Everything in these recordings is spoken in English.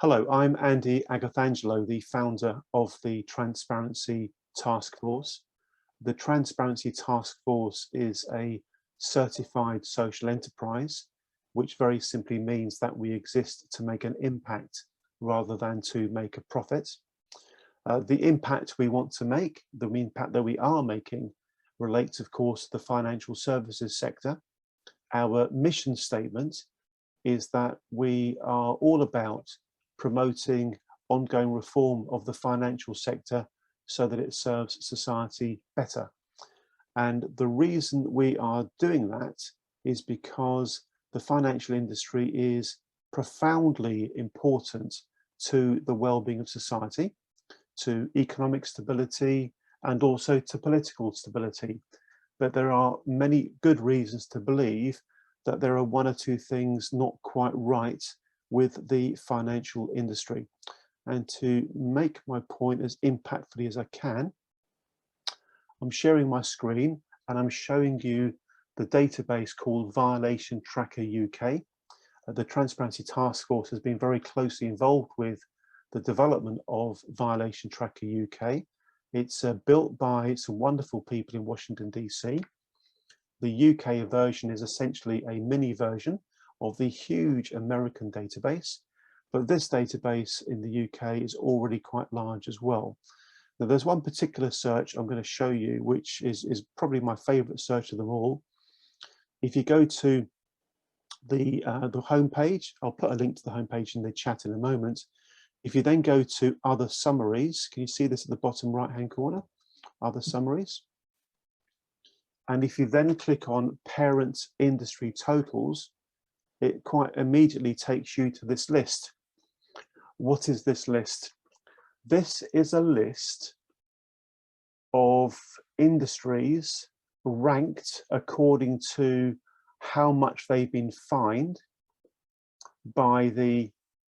Hello, I'm Andy Agathangelo, the founder of the Transparency Task Force. The Transparency Task Force is a certified social enterprise, which very simply means that we exist to make an impact rather than to make a profit. The impact we want to make, the impact that we are making, relates, of course, to the financial services sector. Our mission statement is that we are all about promoting ongoing reform of the financial sector so that it serves society better. And the reason we are doing that is because the financial industry is profoundly important to the well-being of society, to economic stability, and also to political stability. But there are many good reasons to believe that there are one or two things not quite right with the financial industry. And to make my point as impactfully as I can, I'm sharing my screen and I'm showing you the database called Violation Tracker UK. The Transparency Task Force has been very closely involved with the development of Violation Tracker UK. It's built by some wonderful people in Washington, DC. The UK version is essentially a mini version of the huge American database, but this database in the UK is already quite large as well. Now, there's one particular search I'm going to show you, which is probably my favorite search of them all. If you go to the homepage, I'll put a link to the homepage in the chat in a moment. If you then go to other summaries, can you see this at the bottom right hand corner? Other summaries. And if you then click on parent industry totals, it quite immediately takes you to this list. What is this list? This is a list of industries ranked according to how much they've been fined by the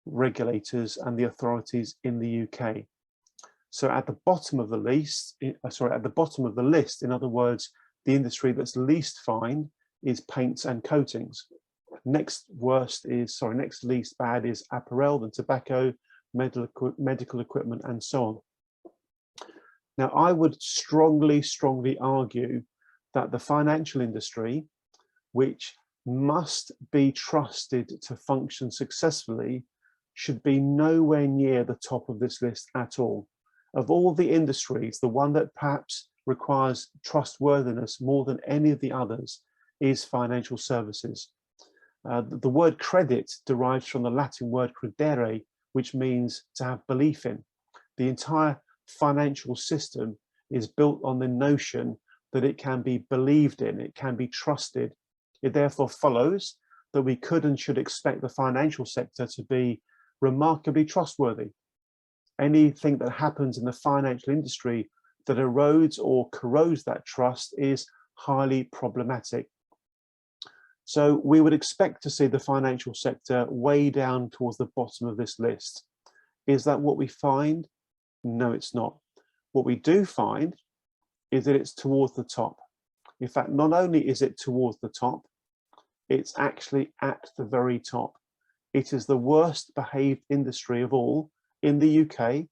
regulators and the authorities in the UK. So at the bottom of the list, in other words, the industry that's least fined is paints and coatings. Next least bad is apparel, then tobacco, medical equipment, and so on. Now, I would strongly argue that the financial industry, which must be trusted to function successfully, should be nowhere near the top of this list at all. Of all the industries, the one that perhaps requires trustworthiness more than any of the others is financial services. The word credit derives from the Latin word credere, which means to have belief in. The entire financial system is built on the notion that it can be believed in, it can be trusted. It therefore follows that we could and should expect the financial sector to be remarkably trustworthy. Anything that happens in the financial industry that erodes or corrodes that trust is highly problematic. So we would expect to see the financial sector way down towards the bottom of this list. Is that what we find? No, it's not. What we do find is that it's towards the top. In fact, not only is it towards the top, it's actually at the very top. It is the worst behaved industry of all in the UK,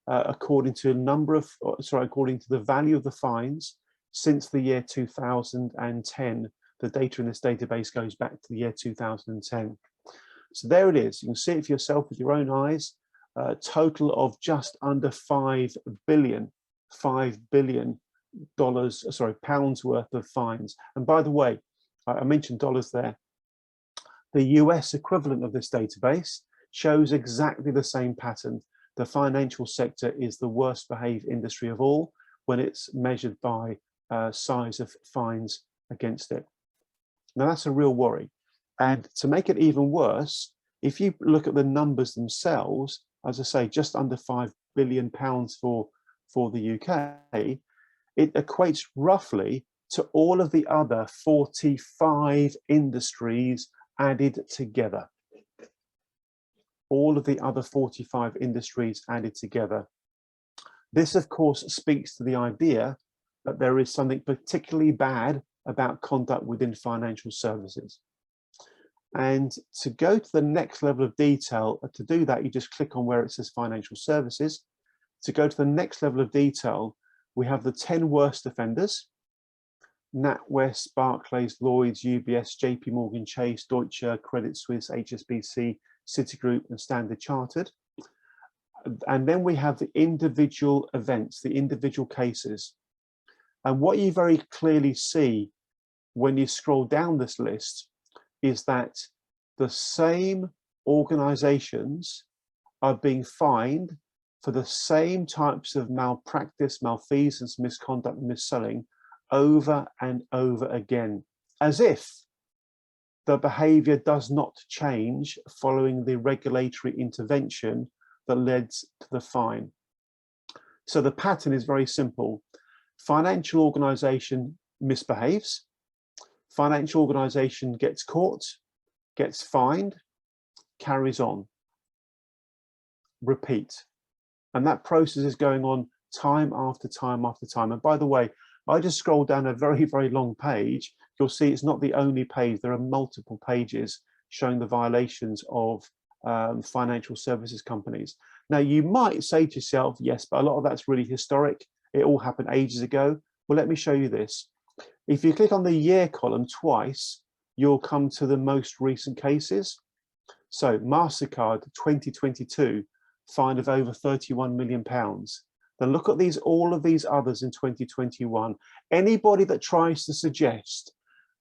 according to the value of the fines since the year 2010. The data in this database goes back to the year 2010. So there it is. You can see it for yourself with your own eyes. A total of just under £5 billion pounds worth of fines. And by the way, I mentioned dollars there. The US equivalent of this database shows exactly the same pattern. The financial sector is the worst behaved industry of all when it's measured by size of fines against it. Now that's a real worry. And to make it even worse, if you look at the numbers themselves, as I say, just under £5 billion for the UK, it equates roughly to all of the other 45 industries added together. All of the other 45 industries added together. This, of course, speaks to the idea that there is something particularly bad about conduct within financial services. And to go to the next level of detail, to do that, you just click on where it says financial services. To go to the next level of detail, we have the 10 worst offenders: NatWest, Barclays, Lloyds, UBS, JP Morgan Chase, Deutsche, Credit Suisse, HSBC, Citigroup, and Standard Chartered. And then we have the individual events, the individual cases. And what you very clearly see when you scroll down this list is that the same organizations are being fined for the same types of malpractice, malfeasance, misconduct, mis-selling over and over again, as if the behavior does not change following the regulatory intervention that led to the fine. So the pattern is very simple. Financial organization misbehaves, financial organization gets caught, gets fined, carries on, repeat. And that process is going on time after time after time. And by the way, I just scrolled down a very, very long page. You'll see it's not the only page. There are multiple pages showing the violations of financial services companies. Now, you might say to yourself, yes, but a lot of that's really historic. It all happened ages ago. Well, let me show you this. If you click on the year column twice, you'll come to the most recent cases. So MasterCard 2022, fine of over £31 million. Then look at these, all of these others in 2021. Anybody that tries to suggest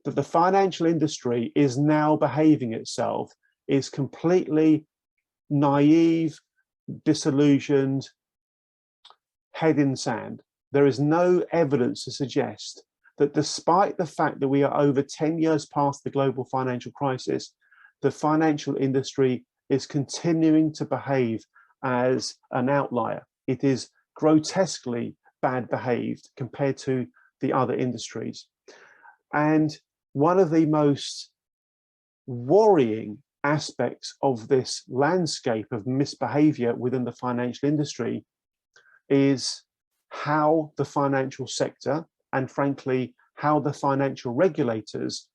that the financial industry is now behaving itself is completely naive, disillusioned, head in sand. There is no evidence to suggest that despite the fact that we are over 10 years past the global financial crisis, the financial industry is continuing to behave as an outlier. It is grotesquely bad behaved compared to the other industries. And one of the most worrying aspects of this landscape of misbehavior within the financial industry is how the financial sector, and frankly, how the financial regulators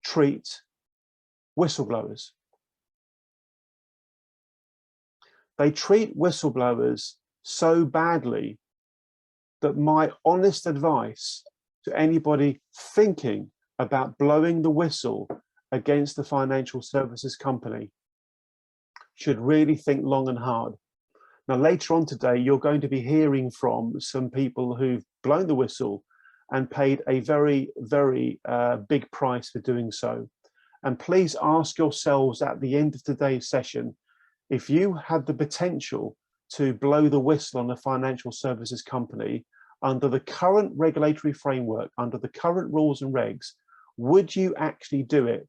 treat whistleblowers. They treat whistleblowers so badly that my honest advice to anybody thinking about blowing the whistle against the financial services company should really think long and hard. Now, later on today, you're going to be hearing from some people who've blown the whistle and paid a very, very big price for doing so. And please ask yourselves at the end of today's session, if you had the potential to blow the whistle on a financial services company under the current regulatory framework, under the current rules and regs, would you actually do it?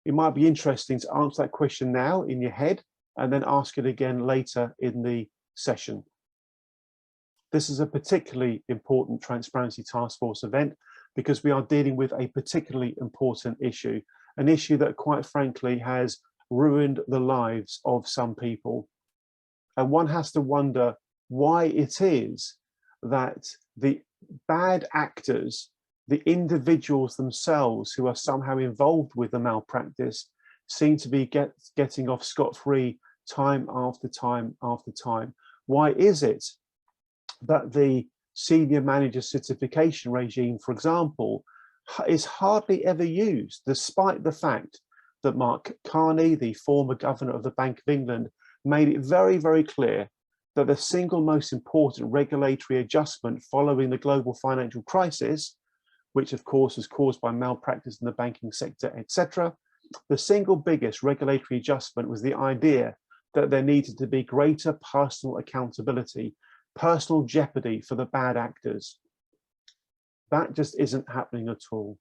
It might be interesting to answer that question now in your head and then ask it again later in the session. This is a particularly important Transparency Task Force event because we are dealing with a particularly important issue, an issue that quite frankly has ruined the lives of some people. And one has to wonder why it is that the bad actors, the individuals themselves who are somehow involved with the malpractice, seem to be getting off scot-free time after time after time. Why is it that the senior manager certification regime, for example, is hardly ever used, despite the fact that Mark Carney, the former governor of the Bank of England, made it very, very clear that the single most important regulatory adjustment following the global financial crisis, which of course was caused by malpractice in the banking sector, etc., the single biggest regulatory adjustment was the idea that there needed to be greater personal accountability, personal jeopardy for the bad actors. That just isn't happening at all.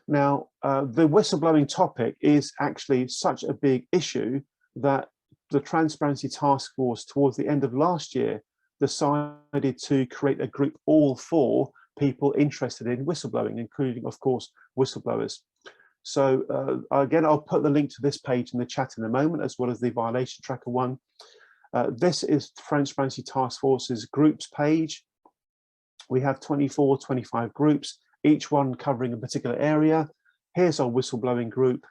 Now, the whistleblowing topic is actually such a big issue that the Transparency Task Force towards the end of last year decided to create a group all for people interested in whistleblowing, including, of course, whistleblowers. So again, I'll put the link to this page in the chat in a moment, as well as the violation tracker one. This is Transparency Task Force's groups page. We have 24, 25 groups, each one covering a particular area. Here's our whistleblowing group.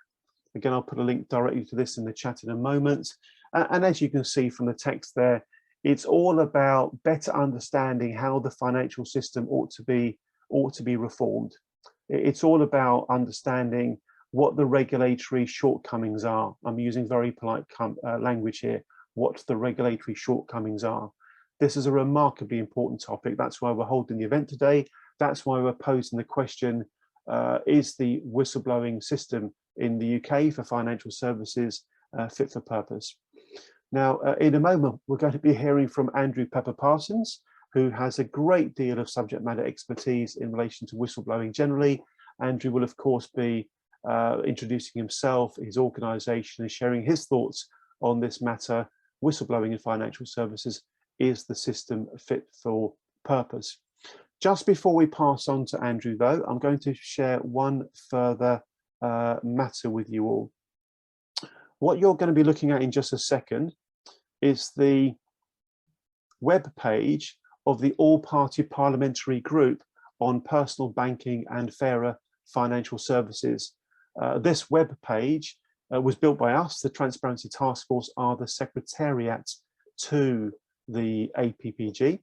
Again, I'll put a link directly to this in the chat in a moment. And as you can see from the text there, it's all about better understanding how the financial system ought to be reformed. It's all about understanding what the regulatory shortcomings are. I'm using very polite language here. What the regulatory shortcomings are. This is a remarkably important topic. That's why we're holding the event today. That's why we're posing the question, is the whistleblowing system in the UK for financial services fit for purpose? Now, in a moment, we're going to be hearing from Andrew Pepper-Parsons, who has a great deal of subject matter expertise in relation to whistleblowing generally. Andrew will, of course, be introducing himself, his organisation, and sharing his thoughts on this matter. Whistleblowing in financial services, is the system fit for purpose? Just before we pass on to Andrew, though, I'm going to share one further matter with you all. What you're going to be looking at in just a second is the web page of the All-Party Parliamentary Group on Personal Banking and Fairer Financial Services. This web page was built by us. The Transparency Task Force are the secretariat to the APPG.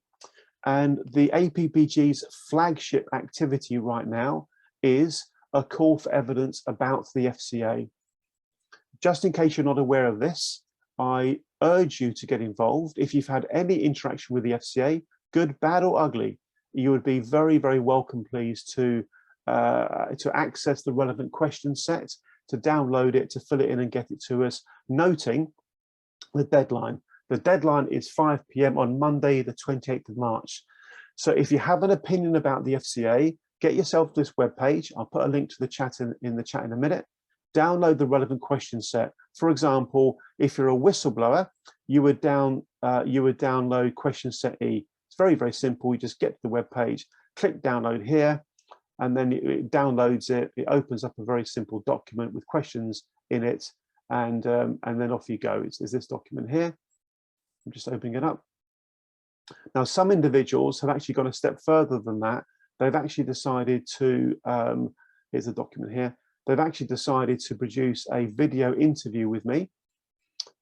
And the APPG's flagship activity right now is a call for evidence about the FCA. Just in case you're not aware of this, I urge you to get involved. If you've had any interaction with the FCA, good, bad or ugly, you would be very, very welcome, please, to access the relevant question set, to download it, to fill it in and get it to us, noting the deadline. The deadline is 5 p.m. on Monday, the 28th of March. So if you have an opinion about the FCA, get yourself this webpage. I'll put a link to the chat in the chat in a minute. Download the relevant question set. For example, if you're a whistleblower, you would download question set E. It's very, very simple. You just get to the webpage, click download here, and then it downloads it. It opens up a very simple document with questions in it, and then off you go. It's this document here. I'm just opening it up. Now, some individuals have actually gone a step further than that. They've actually decided to, here's the document here. They've actually decided to produce a video interview with me.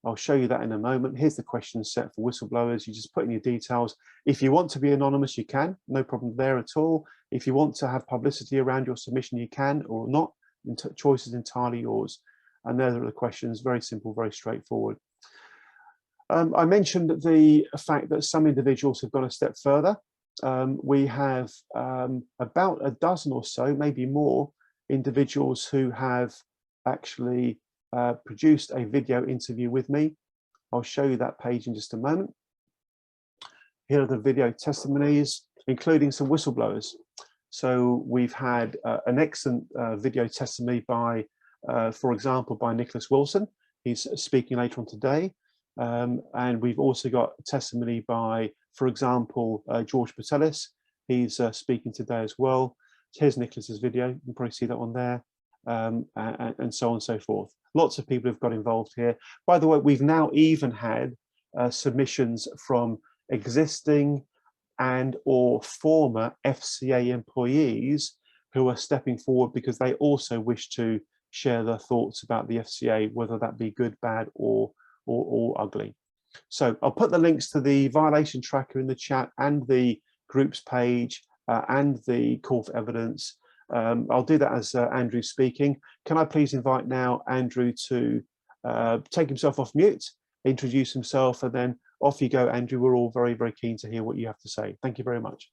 I'll show you that in a moment. Here's the question set for whistleblowers. You just put in your details. If you want to be anonymous, you can, no problem there at all. If you want to have publicity around your submission, you can or not. Choice is entirely yours. And there are the questions, very simple, very straightforward. I mentioned the fact that some individuals have gone a step further. We have about a dozen or so, maybe more, individuals who have actually produced a video interview with me. I'll show you that page in just a moment. Here are the video testimonies, including some whistleblowers. So we've had an excellent video testimony by, for example, by Nicholas Wilson. He's speaking later on today. And we've also got testimony by, for example, George Patelis. He's speaking today as well. Here's Nicholas's video. You can probably see that one there, and so on and so forth. Lots of people have got involved here. By the way, we've now even had submissions from existing and or former FCA employees who are stepping forward because they also wish to share their thoughts about the FCA, whether that be good, bad, or ugly. So I'll put the links to the violation tracker in the chat and the groups page and the call for evidence. I'll do that as Andrew's speaking. Can I please invite now Andrew to take himself off mute, introduce himself, and then off you go, Andrew. We're all very, very keen to hear what you have to say. Thank you very much.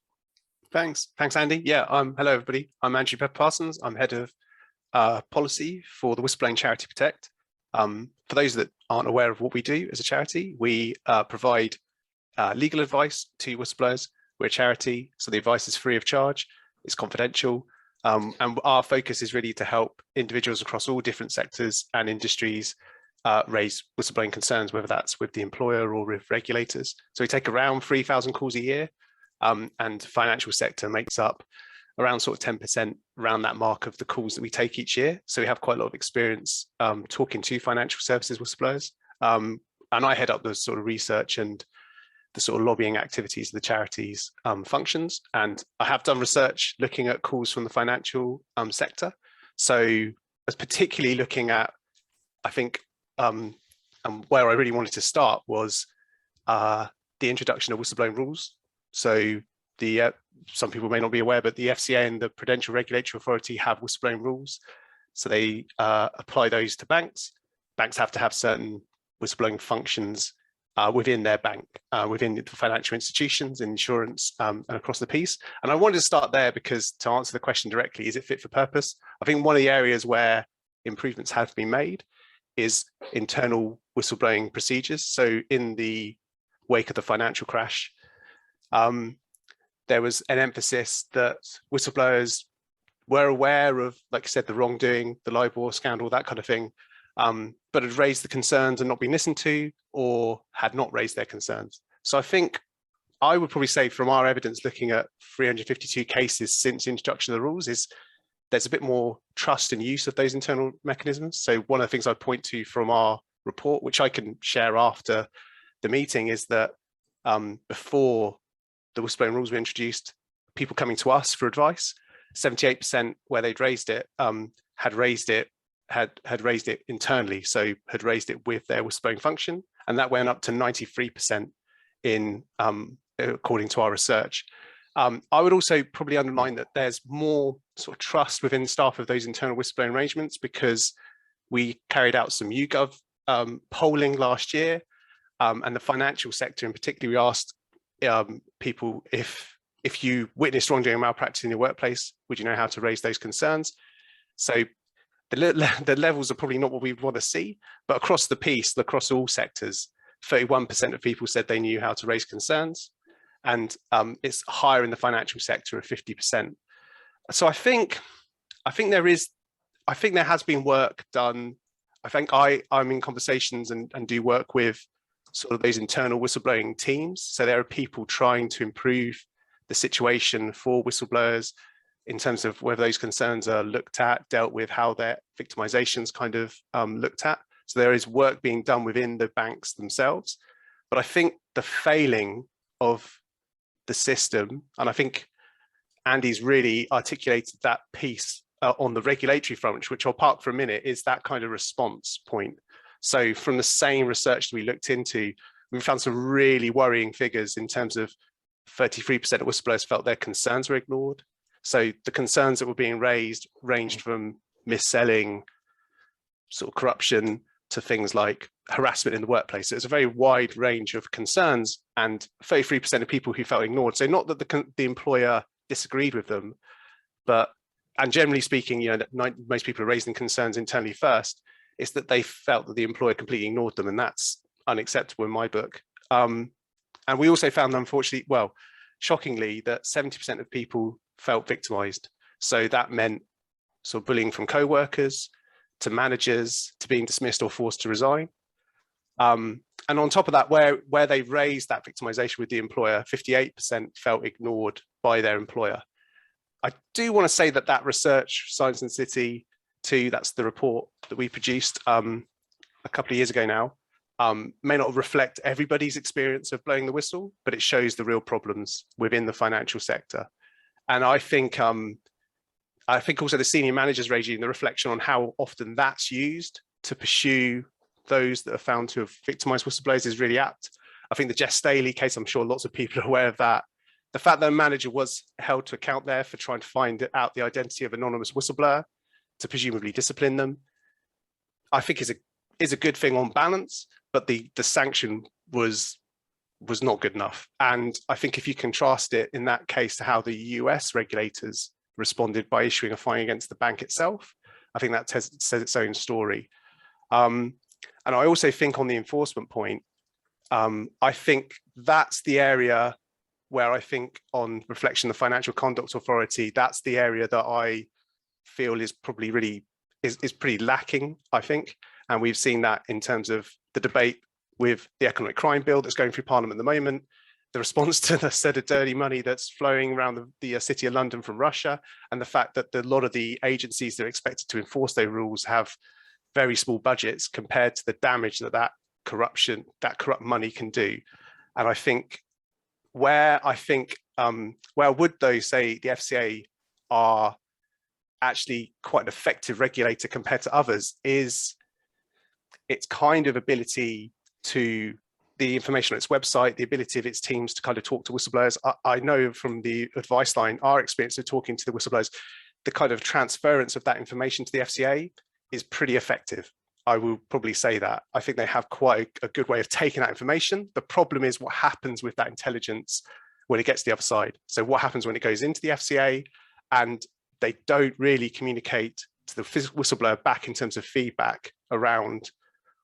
Thanks, Andy. Yeah, hello everybody. I'm Andrew Pepper-Parsons. I'm head of policy for the whistleblowing charity Protect. For those that aren't aware of what we do as a charity, we provide legal advice to whistleblowers. We're a charity, so the advice is free of charge, it's confidential, and our focus is really to help individuals across all different sectors and industries raise whistleblowing concerns, whether that's with the employer or with regulators. So we take around 3,000 calls a year, and financial sector makes up around sort of 10%, around that mark of the calls that we take each year. So we have quite a lot of experience talking to financial services whistleblowers. And I head up the sort of research and the sort of lobbying activities of the charity's functions. And I have done research looking at calls from the financial sector. So I was particularly looking at, I think, and where I really wanted to start was the introduction of whistleblowing rules. So the some people may not be aware, but the FCA and the Prudential Regulatory Authority have whistleblowing rules. So they apply those to banks. Banks have to have certain whistleblowing functions within their bank, within the financial institutions, insurance, and across the piece. And I wanted to start there because to answer the question directly, is it fit for purpose? I think one of the areas where improvements have been made is internal whistleblowing procedures. So in the wake of the financial crash, there was an emphasis that whistleblowers were aware of, like I said, the wrongdoing, the LIBOR scandal, that kind of thing, but had raised the concerns and not been listened to, or had not raised their concerns. So I think I would probably say from our evidence, looking at 352 cases since the introduction of the rules, is there's a bit more trust and use of those internal mechanisms. So one of the things I point to from our report, which I can share after the meeting, is that before the whistleblowing rules were introduced, people coming to us for advice, 78% where they'd raised it had raised it internally, so had raised it with their whistleblowing function, and that went up to 93% in according to our research. I would also probably underline that there's more sort of trust within staff of those internal whistleblowing arrangements, because we carried out some YouGov polling last year, and the financial sector in particular, we asked people if you witnessed wrongdoing and malpractice in your workplace, would you know how to raise those concerns? So the levels are probably not what we want to see, but across the piece, across all sectors, 31% of people said they knew how to raise concerns, and it's higher in the financial sector of 50%. So I think there has been work done. I think I'm in conversations and do work with sort of those internal whistleblowing teams. So there are people trying to improve the situation for whistleblowers in terms of whether those concerns are looked at, dealt with, how their victimization's kind of looked at. So there is work being done within the banks themselves. But I think the failing of the system, and I think Andy's really articulated that piece on the regulatory front, which I'll park for a minute, is that kind of response point. So from the same research that we looked into, we found some really worrying figures in terms of 33% of whistleblowers felt their concerns were ignored. So the concerns that were being raised ranged from mis-selling, sort of corruption, to things like harassment in the workplace. So it's a very wide range of concerns, and 33% of people who felt ignored. So not that the employer disagreed with them, but, and generally speaking, you know, most people are raising concerns internally first, it's that they felt that the employer completely ignored them, and that's unacceptable in my book. And we also found, unfortunately, well, shockingly, that 70% of people felt victimized. So that meant sort of bullying from co-workers, to managers, to being dismissed or forced to resign. And on top of that, where they raised that victimization with the employer, 58% felt ignored by their employer. I do want to say that that research, Science and City 2, that's the report that we produced a couple of years ago now, may not reflect everybody's experience of blowing the whistle, but it shows the real problems within the financial sector. And I think also the senior managers regime, the reflection on how often that's used to pursue those that are found to have victimized whistleblowers is really apt. I think the Jess Staley case, I'm sure lots of people are aware of that. The fact that a manager was held to account there for trying to find out the identity of an anonymous whistleblower to presumably discipline them, I think is a good thing on balance, but the sanction was not good enough. And I think if you contrast it in that case to how the US regulators responded by issuing a fine against the bank itself, I think that says its own story. And I also think on the enforcement point, I think that's the area where I think on reflection, the Financial Conduct Authority, that's the area that I feel is probably really is pretty lacking, I think. And we've seen that in terms of the debate with the economic crime bill that's going through Parliament at the moment, the response to the set of dirty money that's flowing around the city of London from Russia, and the fact that a lot of the agencies that are expected to enforce those rules have very small budgets compared to the damage that corrupt money can do. And I think where would those say the FCA are actually quite an effective regulator compared to others is its kind of ability to the information on its website, the ability of its teams to kind of talk to whistleblowers. I know from the advice line, our experience of talking to the whistleblowers, the kind of transference of that information to the FCA is pretty effective. I will probably say that. I think they have quite a good way of taking that information. The problem is what happens with that intelligence when it gets to the other side. So what happens when it goes into the FCA and they don't really communicate to the whistleblower back in terms of feedback around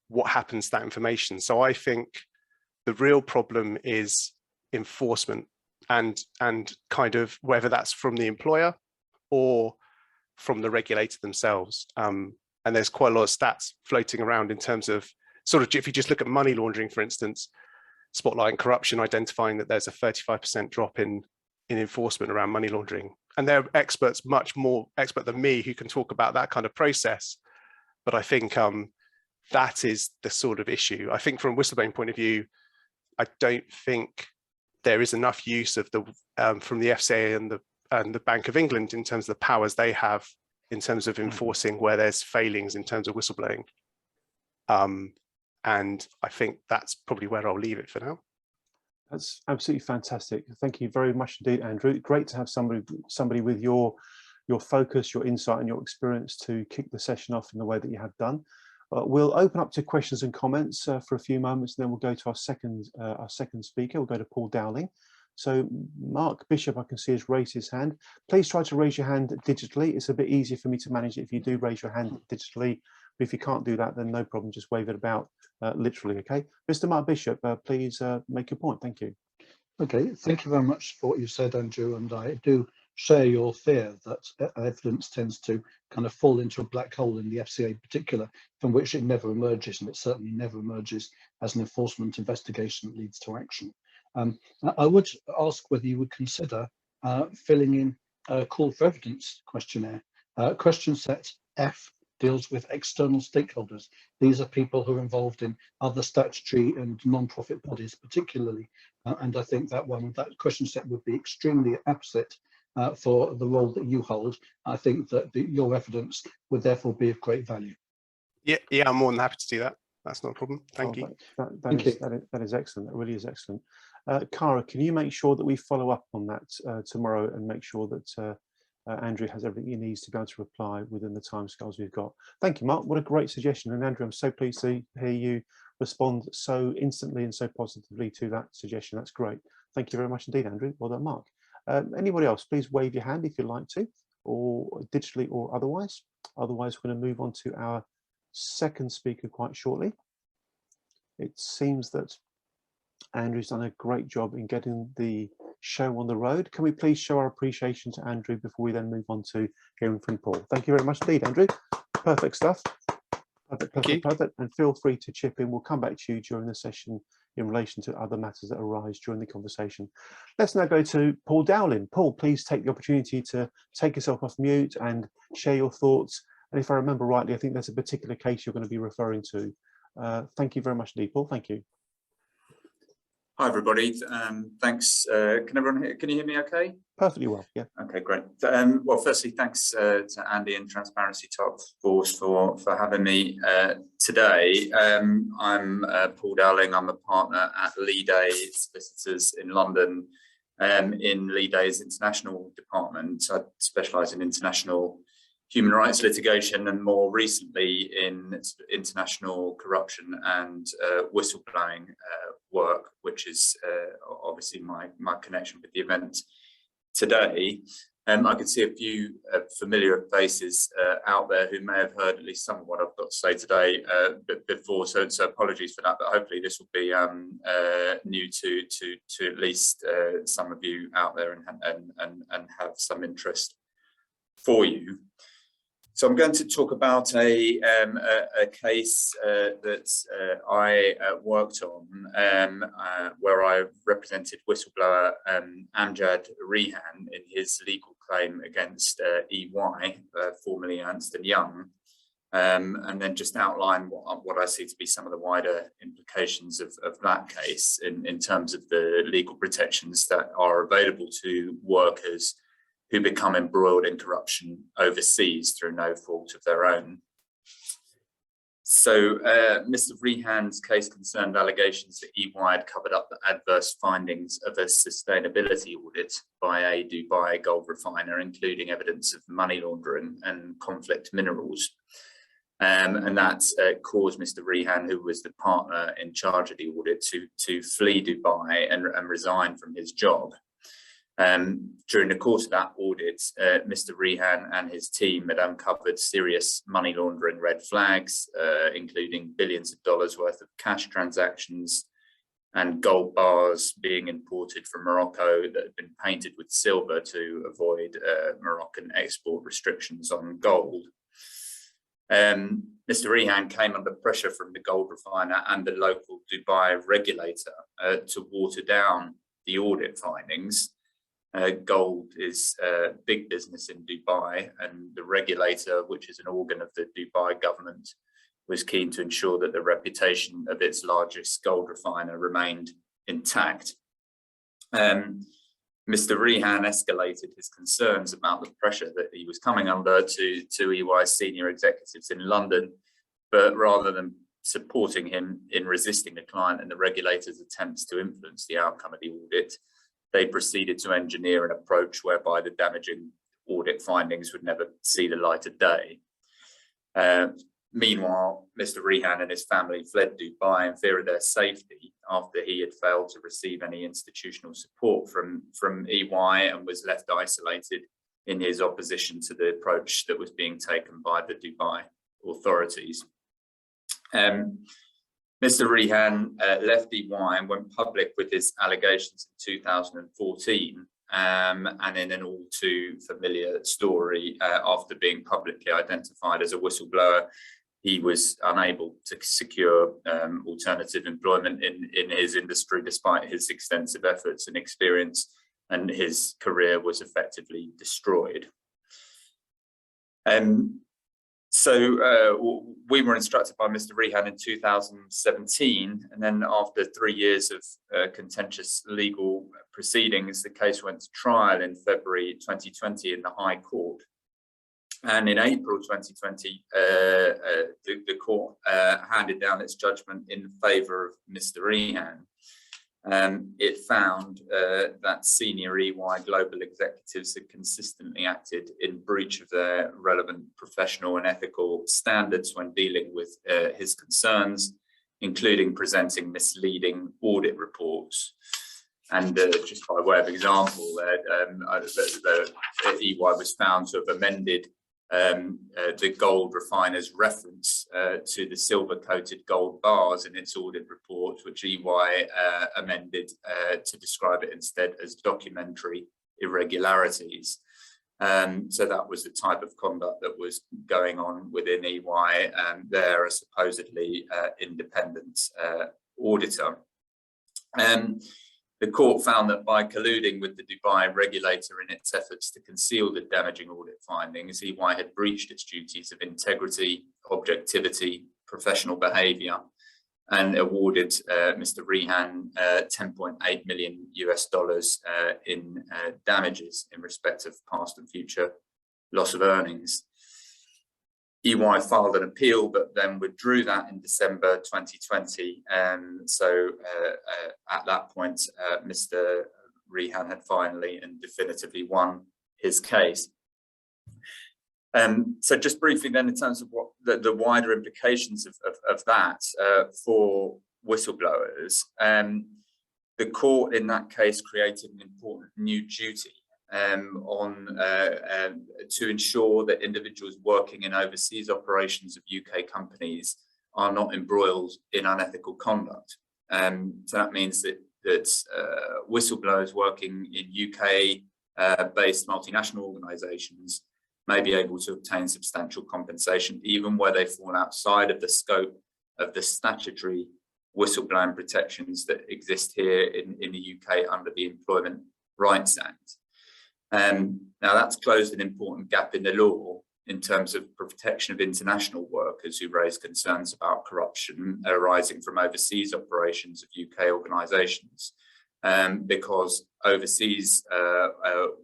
what happens to that information. So I think the real problem is enforcement and kind of whether that's from the employer or from the regulator themselves. And there's quite a lot of stats floating around in terms of sort of, if you just look at money laundering, for instance, spotlight and corruption, identifying that there's a 35% drop in enforcement around money laundering. And they're experts, much more expert than me, who can talk about that kind of process. But I think that is the sort of issue. I think from a whistleblowing point of view, I don't think there is enough use of the from the FCA and the Bank of England in terms of the powers they have in terms of enforcing where there's failings in terms of whistleblowing. And I think that's probably where I'll leave it for now. That's absolutely fantastic. Thank you very much indeed, Andrew. Great to have somebody with your focus, your insight and your experience to kick the session off in the way that you have done. We'll open up to questions and comments for a few moments, and then we'll go to our second speaker. We'll go to Paul Dowling. So Mark Bishop, I can see, has raised his hand. Please try to raise your hand digitally. It's a bit easier for me to manage it if you do raise your hand digitally. But if you can't do that, then no problem, just wave it about literally, okay? Mr. Mark Bishop, please make your point. Thank you. Okay, thank you very much for what you said, Andrew, and I do share your fear that evidence tends to kind of fall into a black hole in the FCA in particular, from which it never emerges, and it certainly never emerges as an enforcement investigation that leads to action. I would ask whether you would consider filling in a call for evidence questionnaire. Question set F deals with external stakeholders. These are people who are involved in other statutory and non-profit bodies particularly, and I think that question set would be extremely apposite for the role that you hold. I think that your evidence would therefore be of great value. Yeah, I'm more than happy to do that. That's not a problem. Thank you. That is excellent. That really is excellent. Cara, can you make sure that we follow up on that tomorrow and make sure that Andrew has everything he needs to be able to reply within the timescales we've got? Thank you, Mark. What a great suggestion. And Andrew, I'm so pleased to hear you respond so instantly and so positively to that suggestion. That's great. Thank you very much indeed, Andrew. Well done, Mark. Anybody else, please wave your hand if you'd like to, or digitally or otherwise. Otherwise, we're going to move on to our second speaker quite shortly. It seems that Andrew's done a great job in getting the show on the road. Can we please show our appreciation to Andrew before we then move on to hearing from Paul? Thank you very much indeed, Andrew. Perfect stuff. Perfect. And feel free to chip in. We'll come back to you during the session in relation to other matters that arise during the conversation. Let's now go to Paul Dowling. Paul, please take the opportunity to take yourself off mute and share your thoughts. And if I remember rightly, I think there's a particular case you're going to be referring to. Thank you very much indeed, Paul. Thank you. Hi, everybody. Thanks. Can you hear me okay? Perfectly well, yeah. Okay, great. Well, firstly, thanks to Andy and Transparency Task Force for having me today. I'm Paul Dowling. I'm a partner at Lee Day Solicitors in London, in Lee Day's international department. I specialise in international human rights litigation and more recently in international corruption and whistleblowing work, which is obviously my connection with the event today. I can see a few familiar faces out there who may have heard at least some of what I've got to say today before, so apologies for that, but hopefully this will be new to at least some of you out there and have some interest for you. So I'm going to talk about a case that I worked on where I represented whistleblower Amjad Rehan in his legal claim against EY, formerly Ernst & Young, and then just outline what I see to be some of the wider implications of that case in terms of the legal protections that are available to workers who become embroiled in corruption overseas through no fault of their own. So Mr. Rehan's case concerned allegations that EY had covered up the adverse findings of a sustainability audit by a Dubai gold refiner, including evidence of money laundering and conflict minerals. And that caused Mr. Rehan, who was the partner in charge of the audit, to flee Dubai and resign from his job. During the course of that audit, Mr. Rehan and his team had uncovered serious money laundering red flags, including billions of dollars worth of cash transactions and gold bars being imported from Morocco that had been painted with silver to avoid Moroccan export restrictions on gold. Mr. Rehan came under pressure from the gold refiner and the local Dubai regulator to water down the audit findings. Gold is big business in Dubai, and the regulator, which is an organ of the Dubai government, was keen to ensure that the reputation of its largest gold refiner remained intact. Mr. Rehan escalated his concerns about the pressure that he was coming under to EY's senior executives in London, but rather than supporting him in resisting the client and the regulator's attempts to influence the outcome of the audit, they proceeded to engineer an approach whereby the damaging audit findings would never see the light of day. Meanwhile, Mr. Rehan and his family fled Dubai in fear of their safety after he had failed to receive any institutional support from EY and was left isolated in his opposition to the approach that was being taken by the Dubai authorities. Mr. Rehan left EY and went public with his allegations in 2014, and in an all too familiar story, after being publicly identified as a whistleblower, he was unable to secure alternative employment in his industry despite his extensive efforts and experience, and his career was effectively destroyed. So we were instructed by Mr. Rehan in 2017, and then after 3 years of contentious legal proceedings, the case went to trial in February 2020 in the High Court. And in April 2020, the court handed down its judgment in favour of Mr. Rehan. It found that senior EY global executives had consistently acted in breach of their relevant professional and ethical standards when dealing with his concerns, including presenting misleading audit reports. And just by way of example, the EY was found to have amended the gold refiner's reference to the silver-coated gold bars in its audit report, which EY amended to describe it instead as documentary irregularities. So that was the type of conduct that was going on within EY, and they're a supposedly independent auditor. The court found that by colluding with the Dubai regulator in its efforts to conceal the damaging audit findings, EY had breached its duties of integrity, objectivity, professional behaviour, and awarded Mr. Rehan $10.8 million in damages in respect of past and future loss of earnings. EY filed an appeal, but then withdrew that in December 2020. So at that point, Mr. Rehan had finally and definitively won his case. So just briefly then, in terms of what the wider implications of that for whistleblowers, the court in that case created an important new duty to ensure that individuals working in overseas operations of UK companies are not embroiled in unethical conduct. So that means that whistleblowers working in UK-based multinational organisations may be able to obtain substantial compensation, even where they fall outside of the scope of the statutory whistleblowing protections that exist here in the UK under the Employment Rights Act. Now that's closed an important gap in the law in terms of protection of international workers who raise concerns about corruption arising from overseas operations of UK organisations. because overseas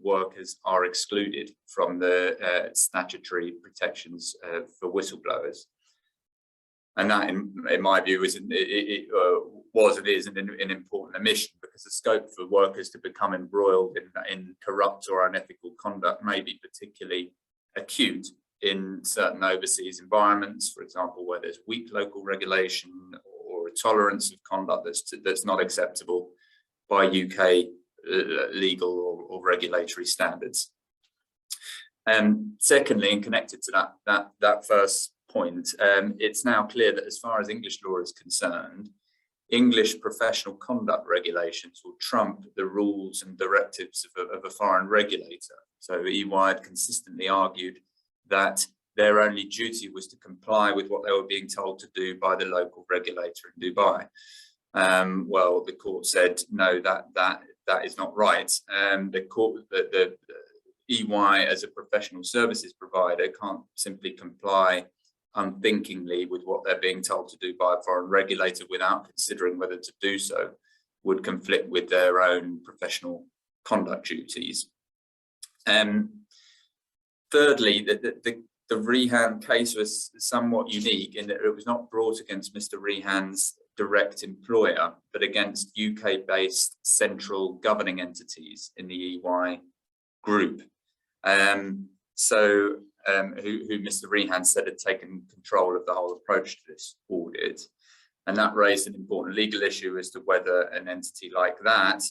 workers are excluded from the statutory protections for whistleblowers. And that, in my view, was and is an important omission, because the scope for workers to become embroiled in corrupt or unethical conduct may be particularly acute in certain overseas environments, for example, where there's weak local regulation or a tolerance of conduct that's not acceptable by UK legal or regulatory standards. Secondly, and connected to that first point, it's now clear that as far as English law is concerned, English professional conduct regulations will trump the rules and directives of a foreign regulator. So EY had consistently argued that their only duty was to comply with what they were being told to do by the local regulator in Dubai. Well, the court said no, that is not right. The EY as a professional services provider can't simply comply unthinkingly with what they're being told to do by a foreign regulator without considering whether to do so would conflict with their own professional conduct duties. Thirdly, the Rehan case was somewhat unique in that it was not brought against Mr. Rehan's direct employer, but against UK-based central governing entities in the EY group. Who Mr. Rehan said had taken control of the whole approach to this audit. And that raised an important legal issue as to whether an entity like that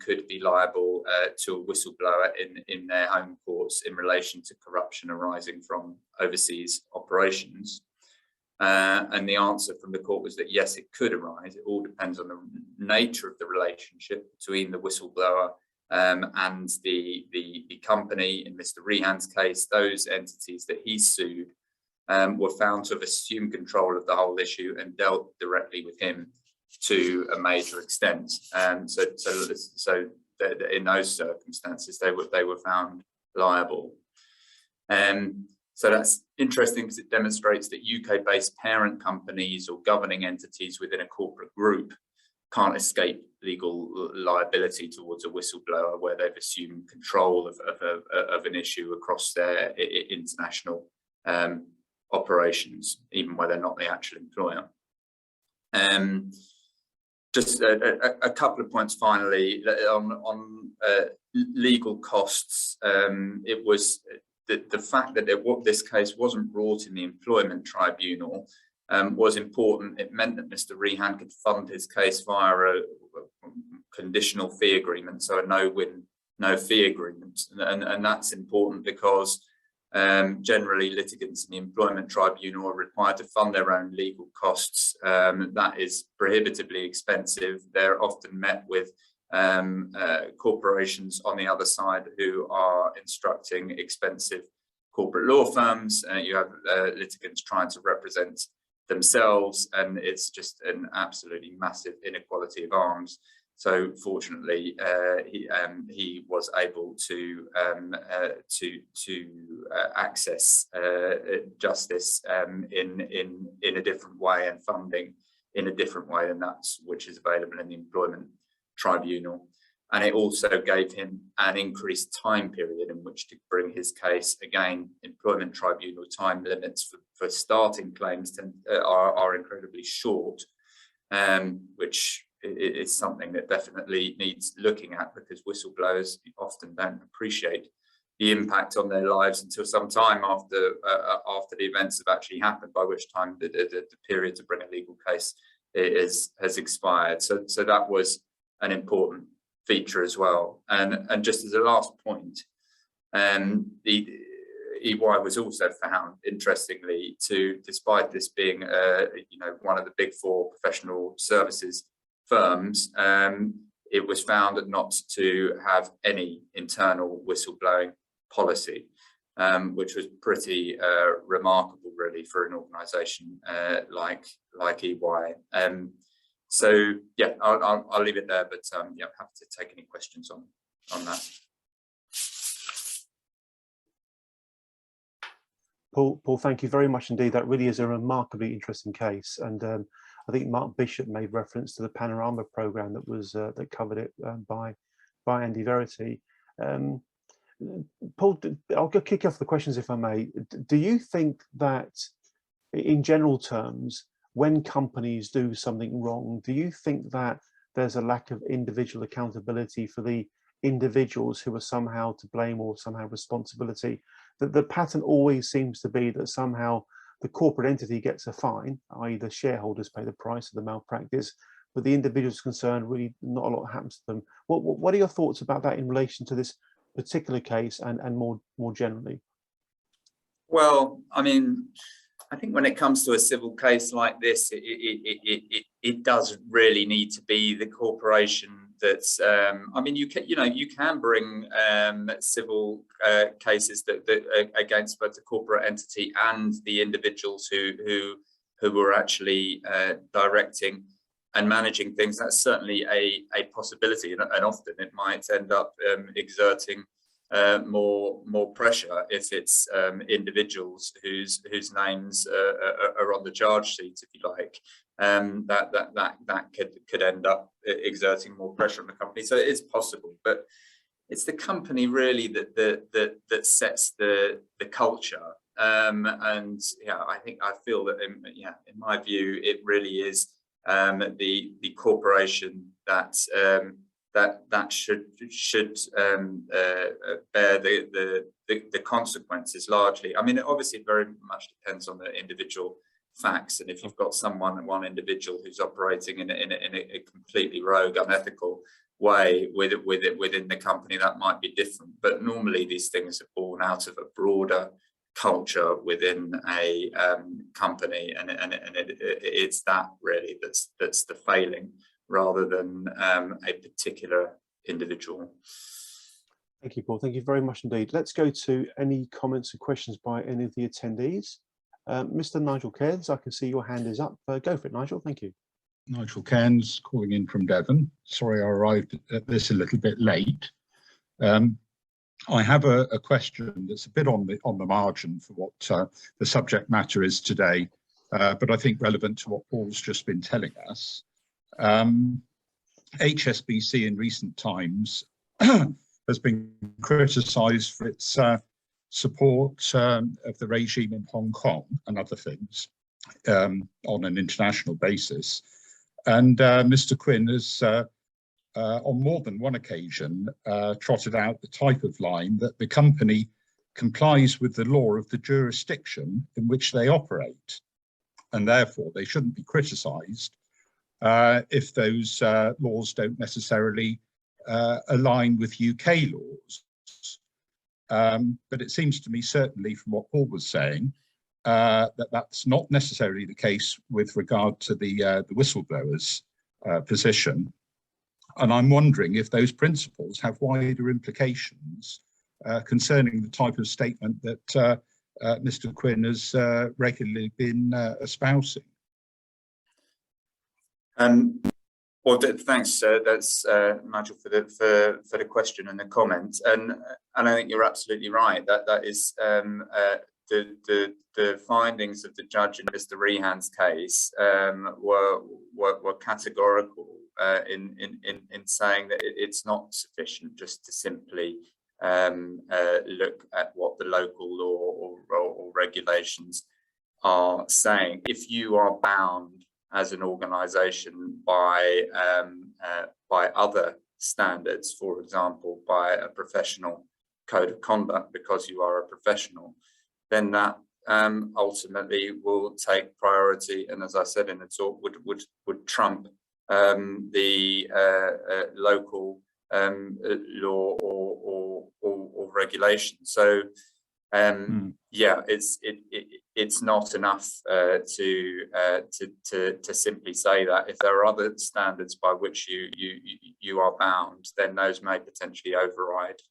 could be liable to a whistleblower in their home courts in relation to corruption arising from overseas operations. And the answer from the court was that yes, it could arise. It all depends on the nature of the relationship between the whistleblower and the company. In Mr. Rehan's case, those entities that he sued were found to have assumed control of the whole issue and dealt directly with him to a major extent. So in those circumstances, they were found liable. So that's interesting because it demonstrates that UK-based parent companies or governing entities within a corporate group can't escape legal liability towards a whistleblower where they've assumed control of an issue across their international operations, even where they're not the actual employer. Just a couple of points finally on legal costs. It was the fact that this case wasn't brought in the employment tribunal was important. It meant that Mr. Rehan could fund his case via a conditional fee agreement, so a no-win, no-fee agreement. And that's important because generally litigants in the employment tribunal are required to fund their own legal costs. That is prohibitively expensive. They're often met with corporations on the other side who are instructing expensive corporate law firms. You have litigants trying to represent themselves, and it's just an absolutely massive inequality of arms. So fortunately, he was able to access justice in a different way and funding in a different way than that's which is available in the employment tribunal. And it also gave him an increased time period in which to bring his case. Again, employment tribunal time limits for starting claims are incredibly short, which is something that definitely needs looking at, because whistleblowers often don't appreciate the impact on their lives until some time after the events have actually happened, by which time the period to bring a legal case has expired. So that was an important feature as well. And just as a last point, the EY was also found, interestingly, despite this being one of the big four professional services firms, it was found not to have any internal whistleblowing policy, which was pretty remarkable, really, for an organisation like EY. So yeah, I'll leave it there, but yeah, I'm happy to take any questions on that. Paul, thank you very much indeed. That really is a remarkably interesting case, and I think Mark Bishop made reference to the Panorama program that was that covered it by Andy Verity. Paul, I'll kick off the questions if I may. Do you think that, in general terms, when companies do something wrong, do you think that there's a lack of individual accountability for the individuals who are somehow to blame or somehow responsibility? That the pattern always seems to be that somehow the corporate entity gets a fine, i.e. the shareholders pay the price of the malpractice, but the individuals concerned, really not a lot happens to them. What are your thoughts about that in relation to this particular case and more generally? Well, I mean, I think when it comes to a civil case like this, it does really need to be the corporation that's. I mean, you can bring civil cases that against both the corporate entity and the individuals who were actually directing and managing things. That's certainly a possibility, and often it might end up exerting more pressure if it's individuals whose names are on the charge sheet, if you like. That could end up exerting more pressure on the company. So it is possible, but it's the company really that sets the culture. And yeah, I feel that in my view, it really is the corporation that should bear the consequences largely. I mean, obviously, it very much depends on the individual facts, and if you've got one individual who's operating in a completely rogue, unethical way within the company, that might be different. But normally, these things are born out of a broader culture within a company, and it's that really that's the failing, rather than a particular individual. Thank you, Paul. Thank you very much indeed. Let's go to any comments or questions by any of the attendees. Mr. Nigel Cairns, I can see your hand is up. Go for it, Nigel. Thank you. Nigel Cairns, calling in from Devon. Sorry I arrived at this a little bit late. I have a question that's a bit on the margin for what the subject matter is today, but I think relevant to what Paul's just been telling us. HSBC in recent times has been criticised for its support of the regime in Hong Kong and other things on an international basis. And Mr. Quinn has, on more than one occasion, trotted out the type of line that the company complies with the law of the jurisdiction in which they operate, and therefore they shouldn't be criticised if those laws don't necessarily align with UK laws. But it seems to me, certainly from what Paul was saying, that that's not necessarily the case with regard to the whistleblowers' position. And I'm wondering if those principles have wider implications concerning the type of statement that Mr. Quinn has regularly been espousing. Well, thanks. That's Nigel for the question and the comment. And I think you're absolutely right. That is the findings of the judge in Mr. Rehan's case were categorical in saying that it's not sufficient just to simply look at what the local law or regulations are saying. If you are bound as an organisation by other standards, for example, by a professional code of conduct, because you are a professional, then that ultimately will take priority, and as I said in the talk, would trump the local law or regulation. So yeah, it's not enough to simply say that. If there are other standards by which you are bound, then those may potentially override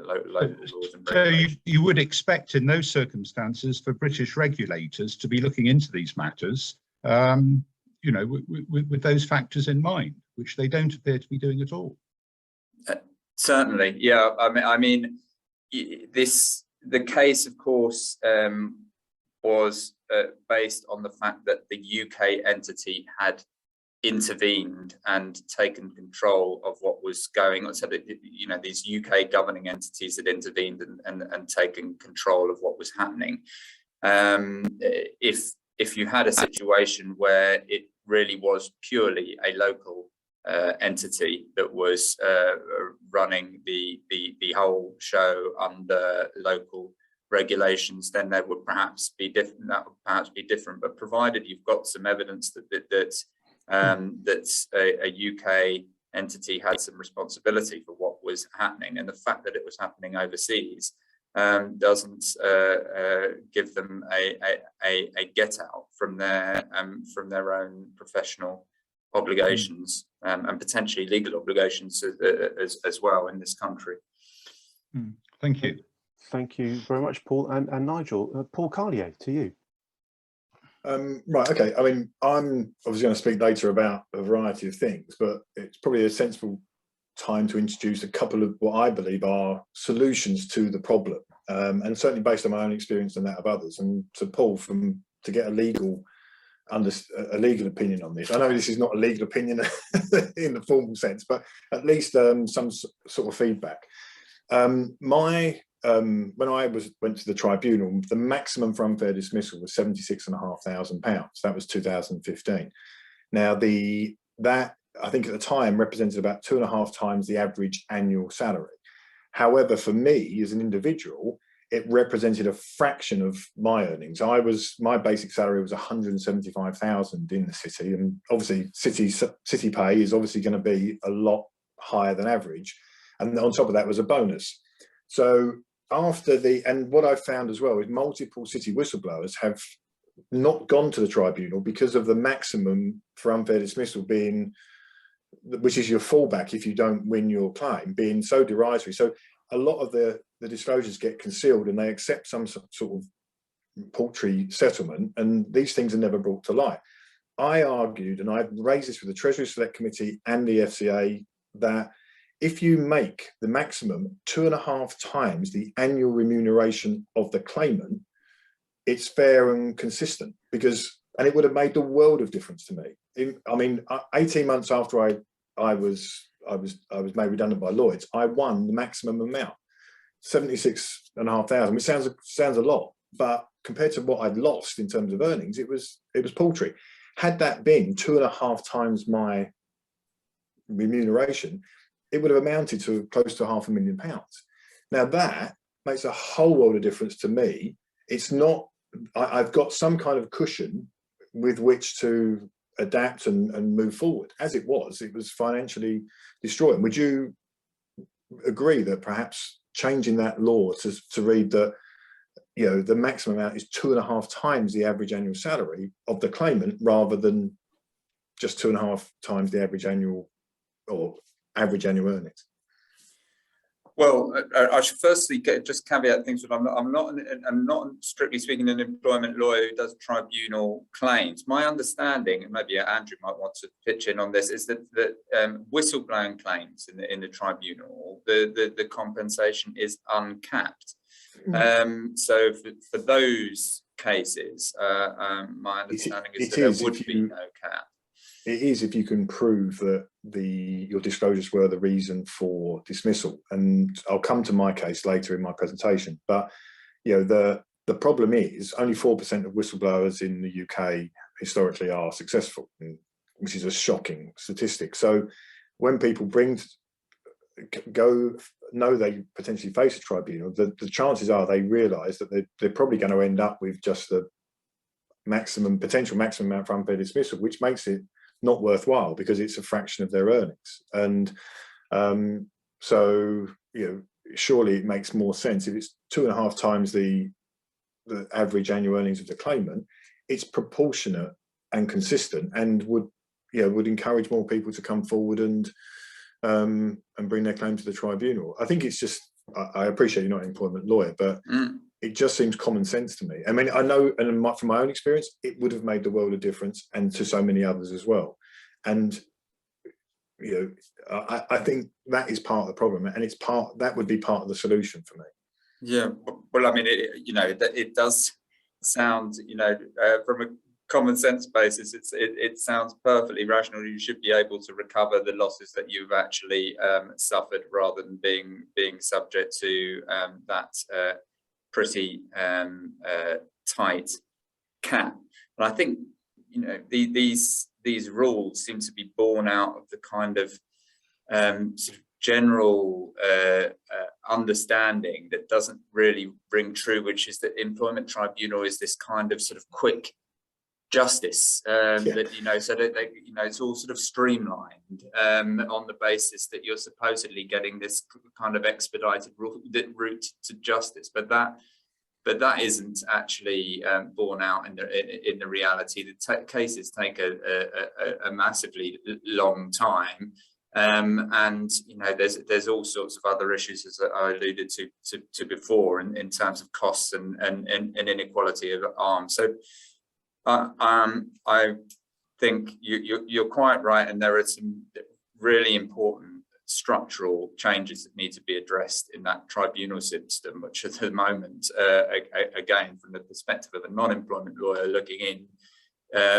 local laws and regulations. So you would expect in those circumstances for British regulators to be looking into these matters, you know, with those factors in mind, which they don't appear to be doing at all. Certainly, yeah. I mean, the case, of course, was based on the fact that the UK entity had intervened and taken control of what was going on. So that, you know, these UK governing entities had intervened and taken control of what was happening. If you had a situation where it really was purely a local entity that was running the whole show under local regulations, then there would perhaps be different. That would perhaps be different. But provided you've got some evidence that a UK entity had some responsibility for what was happening, and the fact that it was happening overseas doesn't give them a get out from their own professional obligations and potentially legal obligations as well in this country. Thank you. Thank you very much, Paul. And Nigel, Paul Carlier, to you. Right, okay. I mean, I'm obviously going to speak later about a variety of things, but it's probably a sensible time to introduce a couple of what I believe are solutions to the problem, and certainly based on my own experience and that of others. And to Paul, to get a legal opinion on this. I know this is not a legal opinion in the formal sense, but at least some sort of feedback. When I went to the tribunal, the maximum for unfair dismissal was £76,500. That was 2015. Now, that I think at the time represented about 2.5 times the average annual salary. However, for me as an individual, it represented a fraction of my earnings. My basic salary was 175,000 in the city, and obviously city pay is obviously going to be a lot higher than average. And on top of that was a bonus. So and what I've found as well is multiple city whistleblowers have not gone to the tribunal because of the maximum for unfair dismissal being, which is your fallback if you don't win your claim, being so derisory. So a lot of the disclosures get concealed and they accept some sort of paltry settlement, and these things are never brought to light. I argued, and I raised this with the Treasury Select Committee and the FCA, that if you make the maximum 2.5 times the annual remuneration of the claimant, it's fair and consistent, and it would have made the world of difference to me. I mean, 18 months after I was made redundant by Lloyds, I won the maximum amount, 76,500, which sounds a lot, but compared to what I'd lost in terms of earnings, it was paltry. Had that been 2.5 times my remuneration, it would have amounted to close to £500,000. Now that makes a whole world of difference to me. It's not, I've got some kind of cushion with which to adapt and move forward. As it was financially destroying. Would you agree that perhaps changing that law to read that, you know, the maximum amount is 2.5 times the average annual salary of the claimant rather than just 2.5 times the average annual earnings? Well, I should firstly just caveat things, but I'm not strictly speaking an employment lawyer who does tribunal claims. My understanding, and maybe Andrew might want to pitch in on this, is that whistleblowing claims in the tribunal, the compensation is uncapped. So for those cases, my understanding is that there would be no cap. It is if you can prove that your disclosures were the reason for dismissal, and I'll come to my case later in my presentation. But you know, the problem is only 4% of whistleblowers in the UK historically are successful, which is a shocking statistic. So when people know they potentially face a tribunal, the chances are they realise that they're probably going to end up with just the potential maximum amount for unfair dismissal, which makes it not worthwhile because it's a fraction of their earnings. And so, you know, surely it makes more sense if it's 2.5 times the average annual earnings of the claimant, it's proportionate and consistent, and would encourage more people to come forward and bring their claim to the tribunal. I think it's just, I appreciate you're not an employment lawyer, but it just seems common sense to me. I mean, I know, and from my own experience, it would have made the world of difference, and to so many others as well. And you know, I think that is part of the problem, and that would be part of the solution for me. Yeah, well, I mean, it does sound, from a common sense basis, it sounds perfectly rational. You should be able to recover the losses that you've actually suffered, rather than being subject to that pretty tight cap. And I think these rules seem to be born out of the kind of sort of general understanding that doesn't really ring true, which is that employment tribunal is this kind of sort of quick justice, that so that it's all sort of streamlined on the basis that you're supposedly getting this kind of expedited route to justice, but that isn't actually borne out in the reality. The cases take a massively long time. And there's all sorts of other issues, as I alluded to before, in terms of costs and inequality of arms. So I think you're quite right, and there are some really important structural changes that need to be addressed in that tribunal system, which at the moment, again, from the perspective of a non-employment lawyer looking in,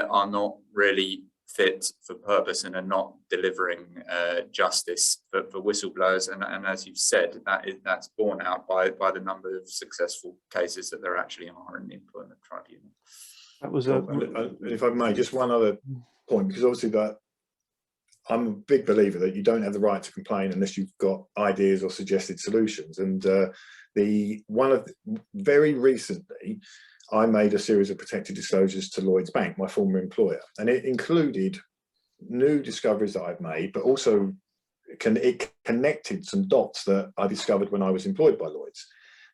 are not really fit for purpose and are not delivering justice for whistleblowers. And as you've said, that's borne out by the number of successful cases that there actually are in the employment tribunal. That was if I may, just one other point, because obviously that I'm a big believer that you don't have the right to complain unless you've got ideas or suggested solutions. And very recently, I made a series of protected disclosures to Lloyds Bank, my former employer, and it included new discoveries that I've made, but also it connected some dots that I discovered when I was employed by Lloyds.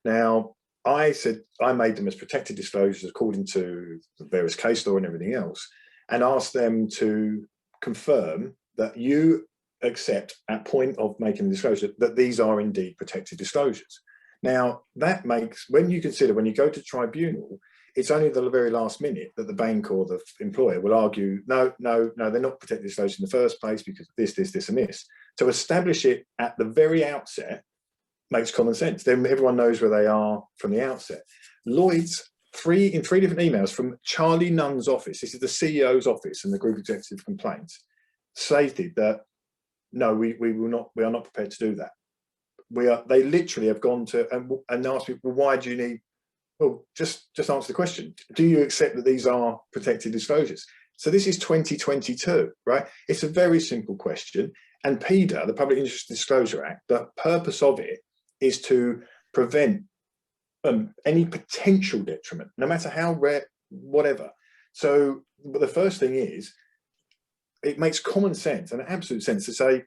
Now, I said I made them as protected disclosures according to the various case law and everything else, and asked them to confirm that you accept at point of making the disclosure that these are indeed protected disclosures. Now, that makes, when you go to tribunal, it's only the very last minute that the bank or the employer will argue, no, they're not protected disclosures in the first place because of this, and this. To establish it at the very outset makes common sense. Then everyone knows where they are from the outset. Lloyds, in three different emails from Charlie Nunn's office, this is the CEO's office and the group executive complaints, stated that, no, we are not prepared to do that. They literally have gone to and asked me, well, why do you need? Well, just answer the question. Do you accept that these are protected disclosures? So this is 2022, right? It's a very simple question. And PIDA, the Public Interest Disclosure Act, the purpose of it is to prevent any potential detriment, no matter how rare, whatever. So but the first thing is, it makes common sense and absolute sense to say,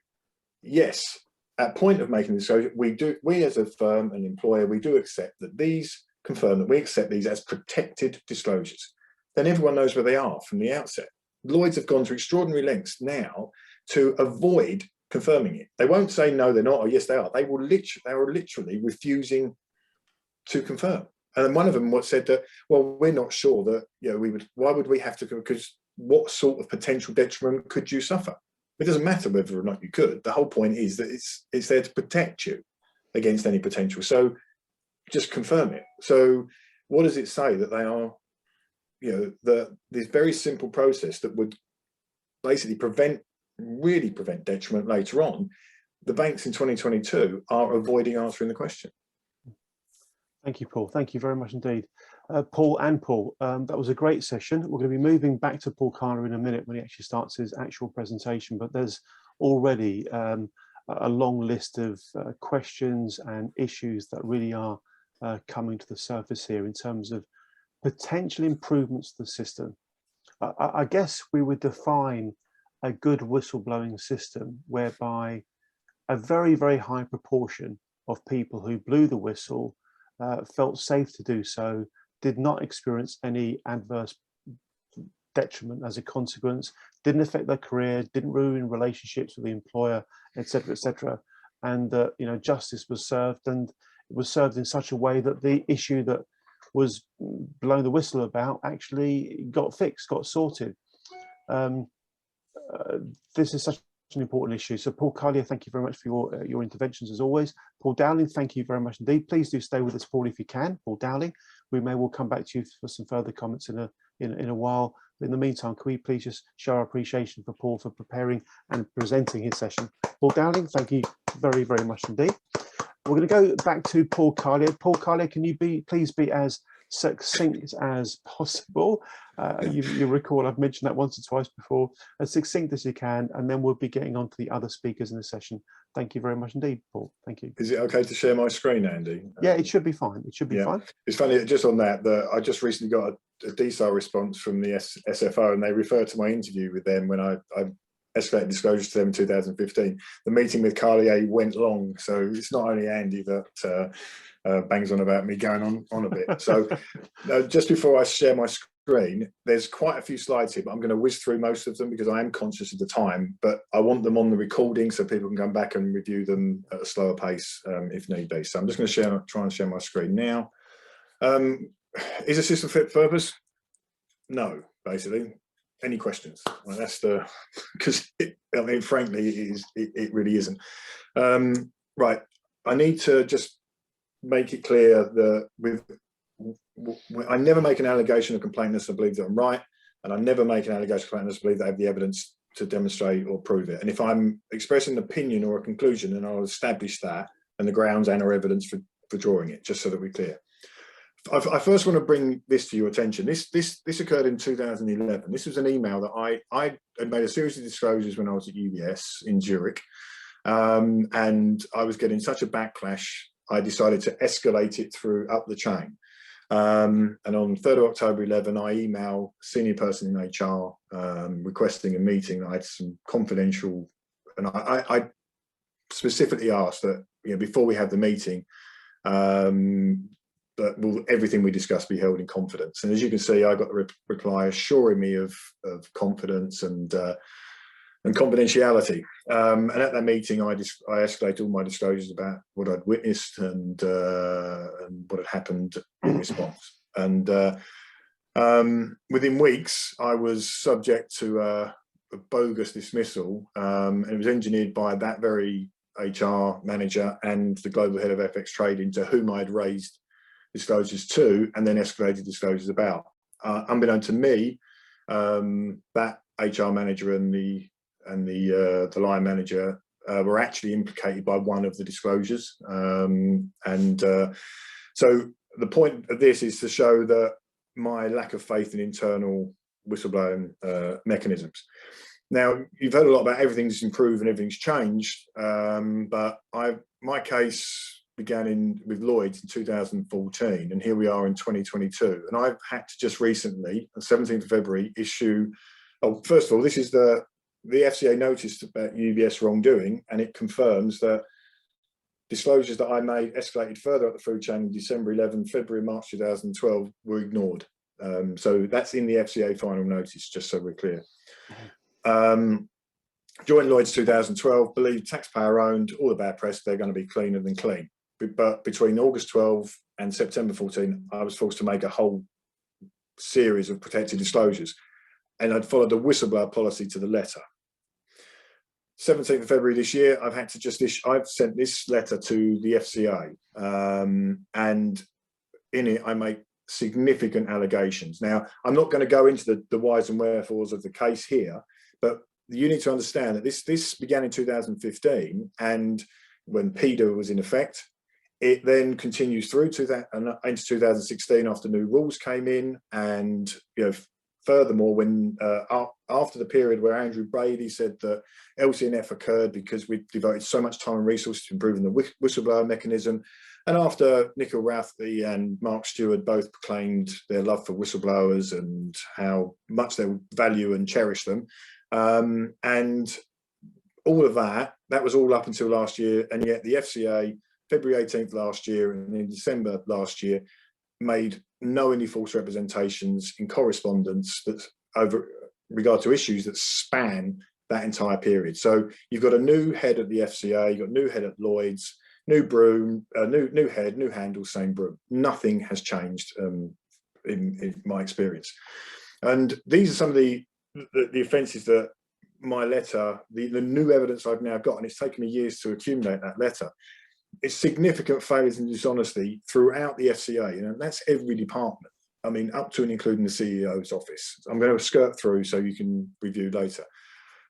yes, at point of making the disclosure, we as a firm and employer, we do accept that these, confirm that we accept these as protected disclosures. Then everyone knows where they are from the outset. Lloyds have gone to extraordinary lengths now to avoid confirming it. They won't say no, they're not, or yes, they are. They are literally refusing to confirm. And then one of them said that, well, we're not sure that, why would we have to, because what sort of potential detriment could you suffer? It doesn't matter whether or not you could. The whole point is that it's there to protect you against any potential. So just confirm it. So what does it say? That they are, this very simple process that would basically really prevent detriment later on. The banks in 2022 are avoiding answering the question. Thank you, Paul. Thank you very much indeed. Paul, that was a great session. We're going to be moving back to Paul Carter in a minute when he actually starts his actual presentation, but there's already a long list of questions and issues that really are coming to the surface here in terms of potential improvements to the system. I guess we would define a good whistleblowing system whereby a very, very high proportion of people who blew the whistle felt safe to do so, did not experience any adverse detriment as a consequence, didn't affect their career, didn't ruin relationships with the employer, etc., and justice was served, and it was served in such a way that the issue that was blowing the whistle about actually got fixed, got sorted. This is such an important issue. So Paul Carlier, thank you very much for your interventions as always. Paul Dowling, thank you very much indeed. Please do stay with us, Paul, if you can. Paul Dowling, we may well come back to you for some further comments in a while. In the meantime, can we please just show our appreciation for Paul for preparing and presenting his session. Paul Dowling, thank you very, very much indeed. We're going to go back to Paul Carlier. Paul Carlier, can you please be as succinct as possible? You recall I've mentioned that once or twice before. As succinct as you can, and then we'll be getting on to the other speakers in the session. Thank you very much indeed, Paul. Thank you. Is it okay to share my screen, Andy? Yeah, it should be fine. It should be fine. It's funny, just on that, I just recently got a DSAR response from the SFO, and they referred to my interview with them when I escalated disclosures to them in 2015. The meeting with Carlier went long, so it's not only Andy that bangs on about me going on a bit. So just before I share my screen, there's quite a few slides here, but I'm going to whiz through most of them because I am conscious of the time, but I want them on the recording so people can come back and review them at a slower pace if need be. So I'm just going to try and share my screen now. Is a system fit for purpose? No, basically. Any questions? Well, that's because I mean, frankly, it really isn't. Right, I need to just make it clear that I never make an allegation of complaint unless I believe that I'm right, and I never make an allegation of complaint unless I believe that I have the evidence to demonstrate or prove it. And if I'm expressing an opinion or a conclusion, then I'll establish that and the grounds and or evidence for drawing it, just so that we're clear. I first want to bring this to your attention. This occurred in 2011. This was an email that I had made a series of disclosures when I was at UBS in Zurich, and I was getting such a backlash. I decided to escalate it up the chain. And on 3rd of October 11, I emailed a senior person in HR requesting a meeting. I had some confidential, and I specifically asked that before we have the meeting, but will everything we discuss be held in confidence? And as you can see, I got the reply assuring me of confidence and confidentiality. And at that meeting, I escalated all my disclosures about what I'd witnessed and what had happened in response. And within weeks, I was subject to a bogus dismissal, and it was engineered by that very HR manager and the global head of FX trading, to whom I'd raised disclosures to and then escalated disclosures about. Unbeknown to me, that HR manager and the line manager were actually implicated by one of the disclosures. So the point of this is to show that my lack of faith in internal whistleblowing mechanisms. Now, you've heard a lot about everything's improved and everything's changed, but my case began with Lloyd's in 2014, and here we are in 2022. And I've had to just recently, on 17th of February, issue, first of all, this is the FCA notice about UBS wrongdoing, and it confirms that disclosures that I made escalated further up the food chain in December 11, February, March 2012 were ignored. So that's in the FCA final notice, just so we're clear. Joined Lloyd's 2012, believed taxpayer owned, all the bad press, they're going to be cleaner than clean. But between August 12 and September 14, I was forced to make a whole series of protected disclosures, and I'd followed the whistleblower policy to the letter. 17th of February this year, I've sent this letter to the FCA, and in it I make significant allegations. Now, I'm not going to go into the whys and wherefores of the case here, but you need to understand that this began in 2015, and when PIDA was in effect, it then continues through to that and into 2016 after new rules came in, and furthermore, when after the period where Andrew Brady said that LCNF occurred because we devoted so much time and resources to improving the whistleblower mechanism, and after Nikhil Rathi and Mark Stewart both proclaimed their love for whistleblowers and how much they value and cherish them, and all of that was all up until last year, and yet the FCA, February 18th last year and in December last year, made knowingly false representations in correspondence that's over regard to issues that span that entire period. So you've got a new head at the FCA, you've got a new head at Lloyd's, new broom, new head, new handle, same broom. Nothing has changed in my experience. And these are some of the offences that my letter, the new evidence I've now got, and it's taken me years to accumulate that letter, it's significant failures and dishonesty throughout the FCA, you know, that's every department. I mean, up to and including the CEO's office. I'm going to skirt through so you can review later.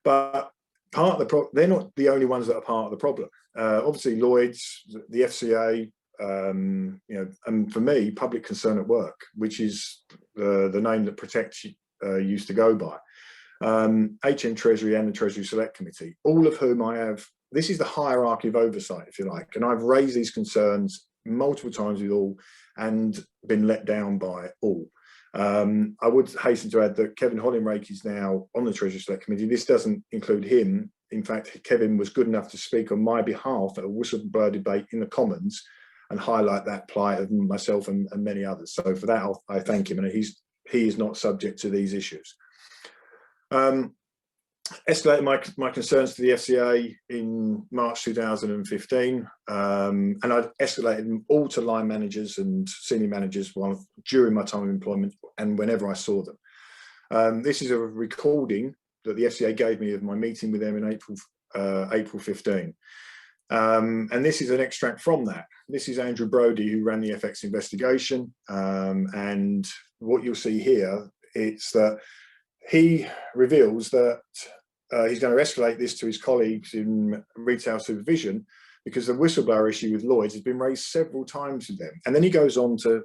But part of the problem, they're not the only ones that are part of the problem. Obviously, Lloyd's, the FCA, you know, and for me, Public Concern at Work, which is the name that Protect used to go by. HM Treasury and the Treasury Select Committee, all of whom I have, this is the hierarchy of oversight, if you like, and I've raised these concerns multiple times with all and been let down by all. I would hasten to add that Kevin Hollingrake is now on the Treasury Select Committee. This doesn't include him. In fact, Kevin was good enough to speak on my behalf at a whistleblower debate in the Commons and highlight that plight of myself and many others. So for that, I thank him, and he is not subject to these issues. Escalated my concerns to the FCA in March 2015, and I'd escalated them all to line managers and senior managers during my time of employment and whenever I saw them. This is a recording that the FCA gave me of my meeting with them in April 15. And this is an extract from that. This is Andrew Brodie, who ran the FX investigation, and what you'll see here, it's that he reveals that he's going to escalate this to his colleagues in retail supervision because the whistleblower issue with Lloyd's has been raised several times with them. And then he goes on to,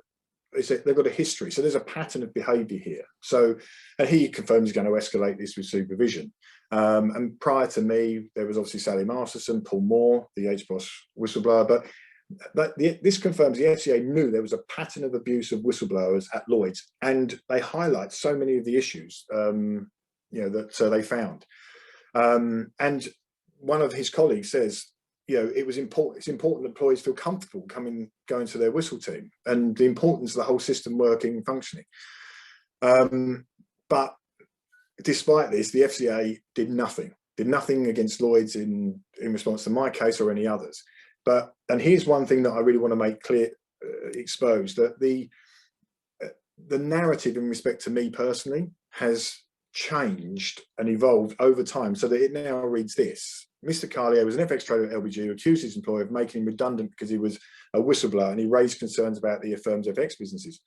they've got a history. So there's a pattern of behaviour here. So, and he confirms he's going to escalate this with supervision. And prior to me, there was obviously Sally Masterson, Paul Moore, the HBOS whistleblower, but this confirms the FCA knew there was a pattern of abuse of whistleblowers at Lloyd's, and they highlight so many of the issues you know, that they found. And one of his colleagues says, you know, it's important employees feel comfortable going to their whistle team, and the importance of the whole system working and functioning. But despite this, the FCA did nothing against Lloyd's in response to my case or any others. And here's one thing that I really want to make clear, expose, that the narrative in respect to me personally has changed and evolved over time, so that it now reads this: Mr. Carlier was an FX trader at LBG who accused his employer of making him redundant because he was a whistleblower, and he raised concerns about the firm's FX businesses.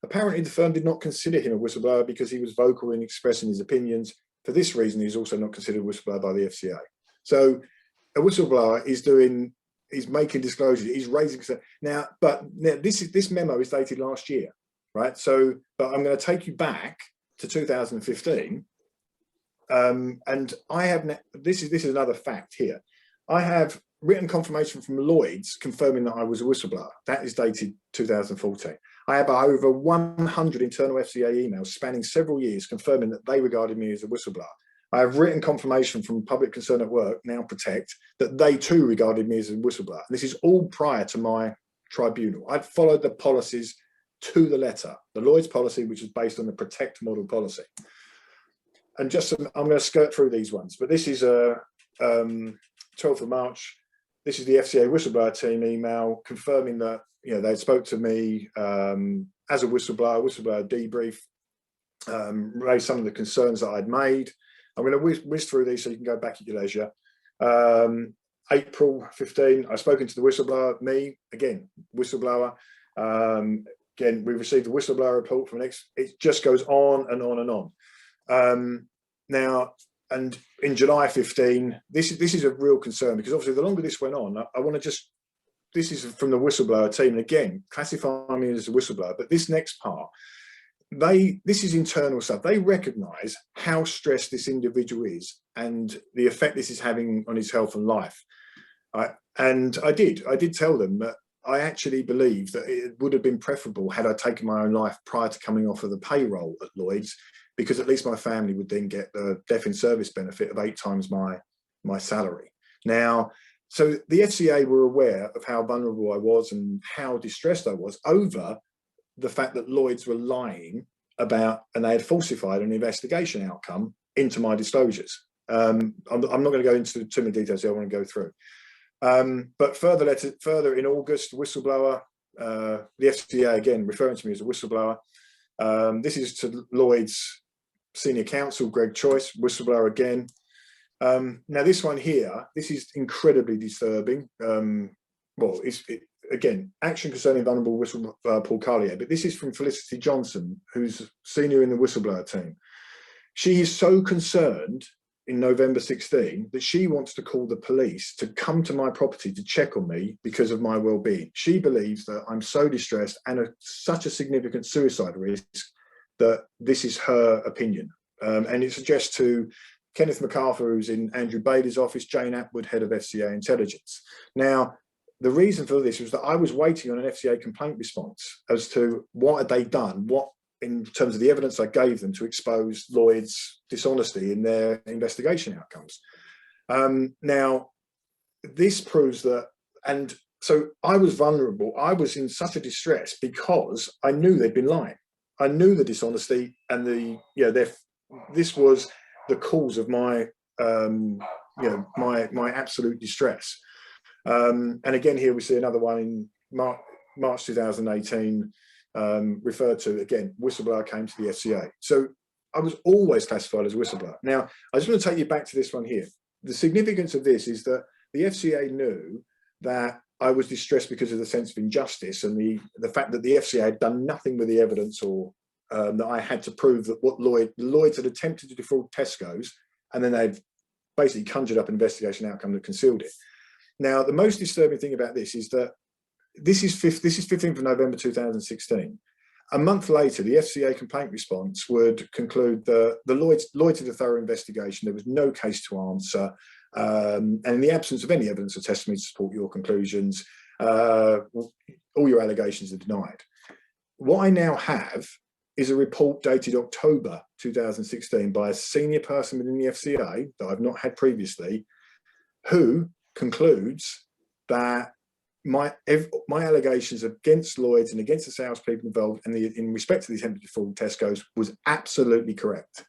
Apparently, the firm did not consider him a whistleblower because he was vocal in expressing his opinions. For this reason, he's also not considered a whistleblower by the FCA. So a whistleblower is making disclosures, he's raising concern. Now, this memo is dated last year, right? So, but I'm going to take you back to 2015, and I have this is another fact here. I have written confirmation from Lloyd's confirming that I was a whistleblower. That is dated 2014. I have over 100 internal FCA emails spanning several years confirming that they regarded me as a whistleblower. I have written confirmation from Public Concern at Work, now Protect, that they too regarded me as a whistleblower. And this is all prior to my tribunal. I'd followed the policies to the letter, the Lloyd's policy, which is based on the Protect model policy. And I'm going to skirt through these ones, but this is 12th of March. This is the FCA whistleblower team email confirming that, you know, they spoke to me as a whistleblower debrief, raised some of the concerns that I'd made. I'm going to whiz through these so you can go back at your leisure. April 15, I've spoken to the whistleblower, me, again, whistleblower. Again, we received a whistleblower report from it just goes on and on and on. Now, and in July 15, this is a real concern, because obviously the longer this went on, I want to this is from the whistleblower team, and again, classify me as a whistleblower, but this next part, this is internal stuff. They recognise how stressed this individual is and the effect this is having on his health and life. And I did tell them that I actually believe that it would have been preferable had I taken my own life prior to coming off of the payroll at Lloyd's, because at least my family would then get the death in service benefit of 8 times my salary. Now, so the FCA were aware of how vulnerable I was and how distressed I was over the fact that Lloyd's were lying about, and they had falsified an investigation outcome into my disclosures. I'm not going to go into too many details here, I want to go through. But further in August, whistleblower, the FCA again referring to me as a whistleblower. This is to Lloyd's senior counsel, Greg Choice, whistleblower again. Now this one here, this is incredibly disturbing. well, again, action concerning vulnerable whistleblower Paul Carlier, but this is from Felicity Johnson, who's senior in the whistleblower team. She is so concerned in November 16 that she wants to call the police to come to my property to check on me because of my well-being. She believes that I'm so distressed and such a significant suicide risk that this is her opinion. And it suggests to Kenneth MacArthur, who's in Andrew Bailey's office, Jane Atwood, head of FCA intelligence. Now, the reason for this was that I was waiting on an FCA complaint response as to what had they done, what in terms of the evidence I gave them to expose Lloyd's dishonesty in their investigation outcomes. Now, this proves that, and so I was vulnerable. I was in such a distress because I knew they'd been lying. I knew the dishonesty and this was the cause of my, my absolute distress. And again, here we see another one in March 2018, referred to again, whistleblower came to the FCA. So I was always classified as a whistleblower. Now, I just want to take you back to this one here. The significance of this is that the FCA knew that I was distressed because of the sense of injustice and the fact that the FCA had done nothing with the evidence, or that I had to prove that what Lloyd's had attempted to defraud Tesco's, and then they'd basically conjured up an investigation outcome that concealed it. Now, the most disturbing thing about this is that this is 15th of November 2016. A month later, the FCA complaint response would conclude that the Lloyd's did a thorough investigation. There was no case to answer, and in the absence of any evidence or testimony to support your conclusions, all your allegations are denied. What I now have is a report dated October 2016 by a senior person within the FCA that I've not had previously, who concludes that my allegations against Lloyd's and against the salespeople involved and in respect to the attempt to defraud Tesco's was absolutely correct.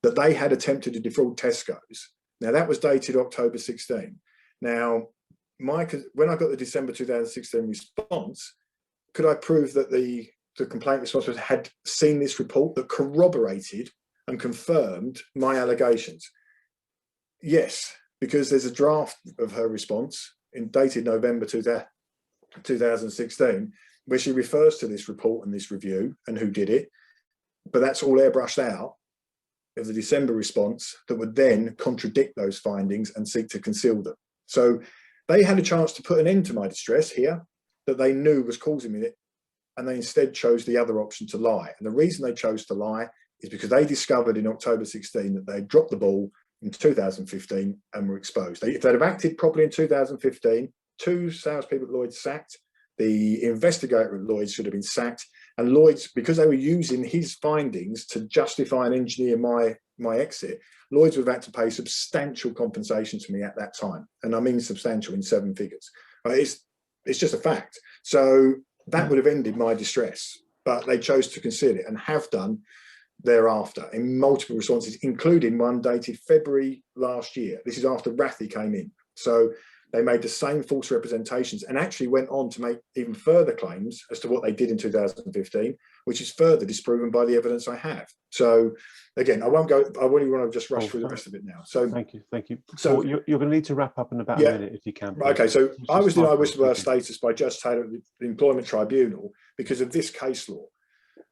That they had attempted to defraud Tesco's. Now that was dated October 16. Now, when I got the December 2016 response, could I prove that the complaint response had seen this report that corroborated and confirmed my allegations? Yes, because there's a draft of her response dated November 2016, where she refers to this report and this review and who did it, but that's all airbrushed out of the December response that would then contradict those findings and seek to conceal them. So they had a chance to put an end to my distress here that they knew was causing me it, and they instead chose the other option to lie. And the reason they chose to lie is because they discovered in October 16 that they dropped the ball in 2015 and were exposed. If they'd have acted properly in 2015, 2 salespeople at Lloyd's sacked, the investigator at Lloyd's should have been sacked, and Lloyd's, because they were using his findings to justify and engineer my exit, Lloyd's would have had to pay substantial compensation to me at that time. And I mean substantial in 7 figures. It's just a fact. So that would have ended my distress, but they chose to conceal it and have done thereafter in multiple responses, including one dated February last year. This is after Rathi came in. So they made the same false representations and actually went on to make even further claims as to what they did in 2015, which is further disproven by the evidence I have. So again, I won't go, I really want to just rush through the rest of it now. So thank you. So you're going to need to wrap up in about a minute if you can. Please. Okay, so I was denied whistleblower status by Judge Taylor at the Employment Tribunal because of this case law.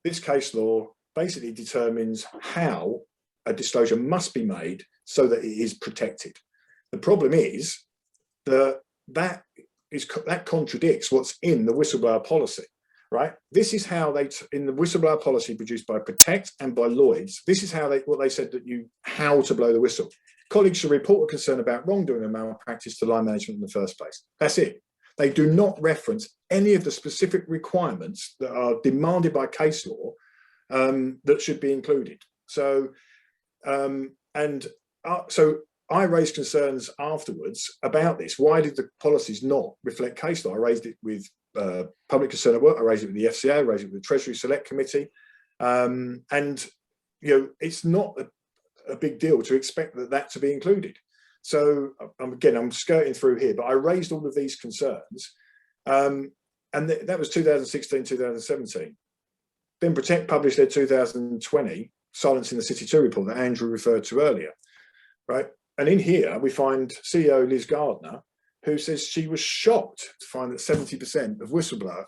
This case law basically determines how a disclosure must be made so that it is protected. The problem is that contradicts what's in the whistleblower policy, right? This is how in the whistleblower policy produced by Protect and by Lloyd's, this is how what they said how to blow the whistle. Colleagues should report a concern about wrongdoing and malpractice to line management in the first place. That's it. They do not reference any of the specific requirements that are demanded by case law that should be included. So, so I raised concerns afterwards about this. Why did the policies not reflect case law? I raised it with Public Concern at Work, I raised it with the FCA, I raised it with the Treasury Select Committee. And, it's not a big deal to expect that to be included. So again, I'm skirting through here, but I raised all of these concerns. And that was 2016, 2017. Then Protect published their 2020 Silence in the City 2 report that Andrew referred to earlier, right? And in here, we find CEO Liz Gardner who says she was shocked to find that 70%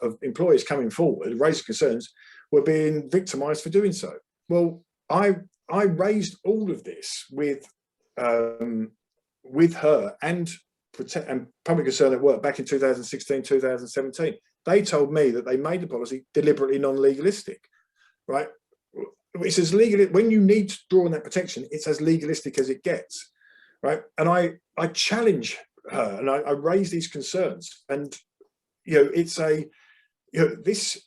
of employees coming forward raising concerns were being victimised for doing so. Well, I raised all of this with her and Public Concern at Work back in 2016, 2017. They told me that they made the policy deliberately non-legalistic, right? It's as legal, when you need to draw on that protection, it's as legalistic as it gets, right? And I challenge her and I raise these concerns, and it's this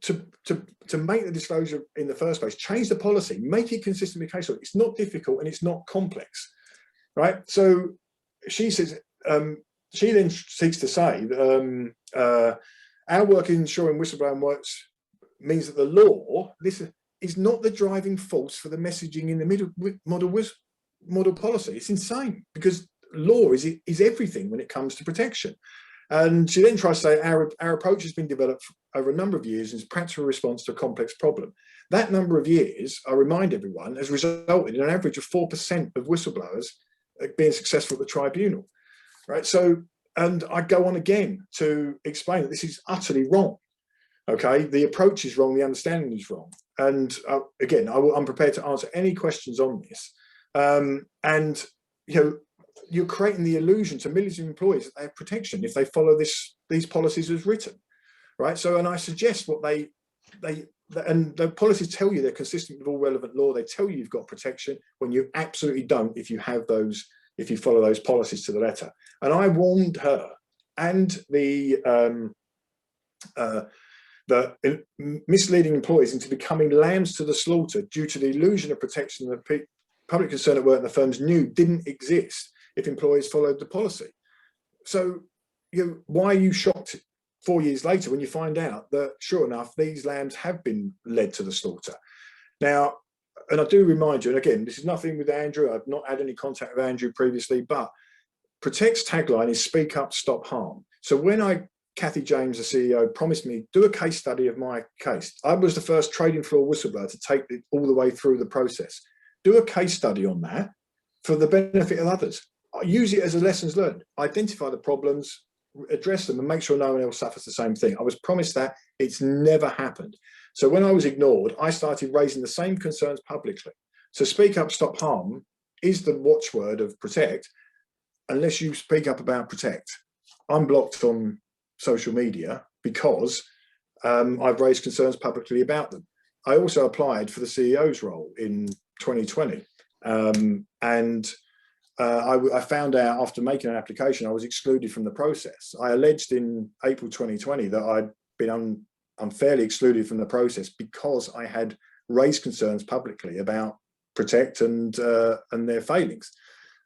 to make the disclosure in the first place, change the policy, make it consistent with case law. It's not difficult and it's not complex, right? So she says, she then seeks to say that our work in ensuring whistleblowing works means that the law, this is not the driving force for the messaging in the model policy. It's insane, because law is everything when it comes to protection. And she then tries to say our approach has been developed over a number of years and is a practical response to a complex problem. That number of years, I remind everyone, has resulted in an average of 4% of whistleblowers being successful at the tribunal, right? So, and I go on again to explain that this is utterly wrong. Okay, the approach is wrong, the understanding is wrong. And again, I'm prepared to answer any questions on this. And you're creating the illusion to millions of employees that they have protection if they follow these policies as written, right? So, and I suggest what and the policies tell you they're consistent with all relevant law. They tell you you've got protection when you absolutely don't if you follow those policies to the letter. And I warned her and the misleading employees into becoming lambs to the slaughter due to the illusion of protection that Public Concern at Work and the firms knew didn't exist if employees followed the policy. So, why are you shocked 4 years later when you find out that, sure enough, these lambs have been led to the slaughter? Now, and I do remind you, and again, this is nothing with Andrew, I've not had any contact with Andrew previously, but Protect's tagline is speak up, stop harm. So when Kathy James, the CEO, promised me, do a case study of my case. I was the first trading floor whistleblower to take it all the way through the process. Do a case study on that for the benefit of others. Use it as a lessons learned. Identify the problems, address them, and make sure no one else suffers the same thing. I was promised that. It's never happened. So when I was ignored, I started raising the same concerns publicly. So speak up, stop harm is the watchword of Protect. Unless you speak up about Protect, I'm blocked on social media because I've raised concerns publicly about them. I also applied for the CEO's role in 2020. I found out after making an application, I was excluded from the process. I alleged in April 2020 that I'd been unfairly excluded from the process because I had raised concerns publicly about Protect and their failings.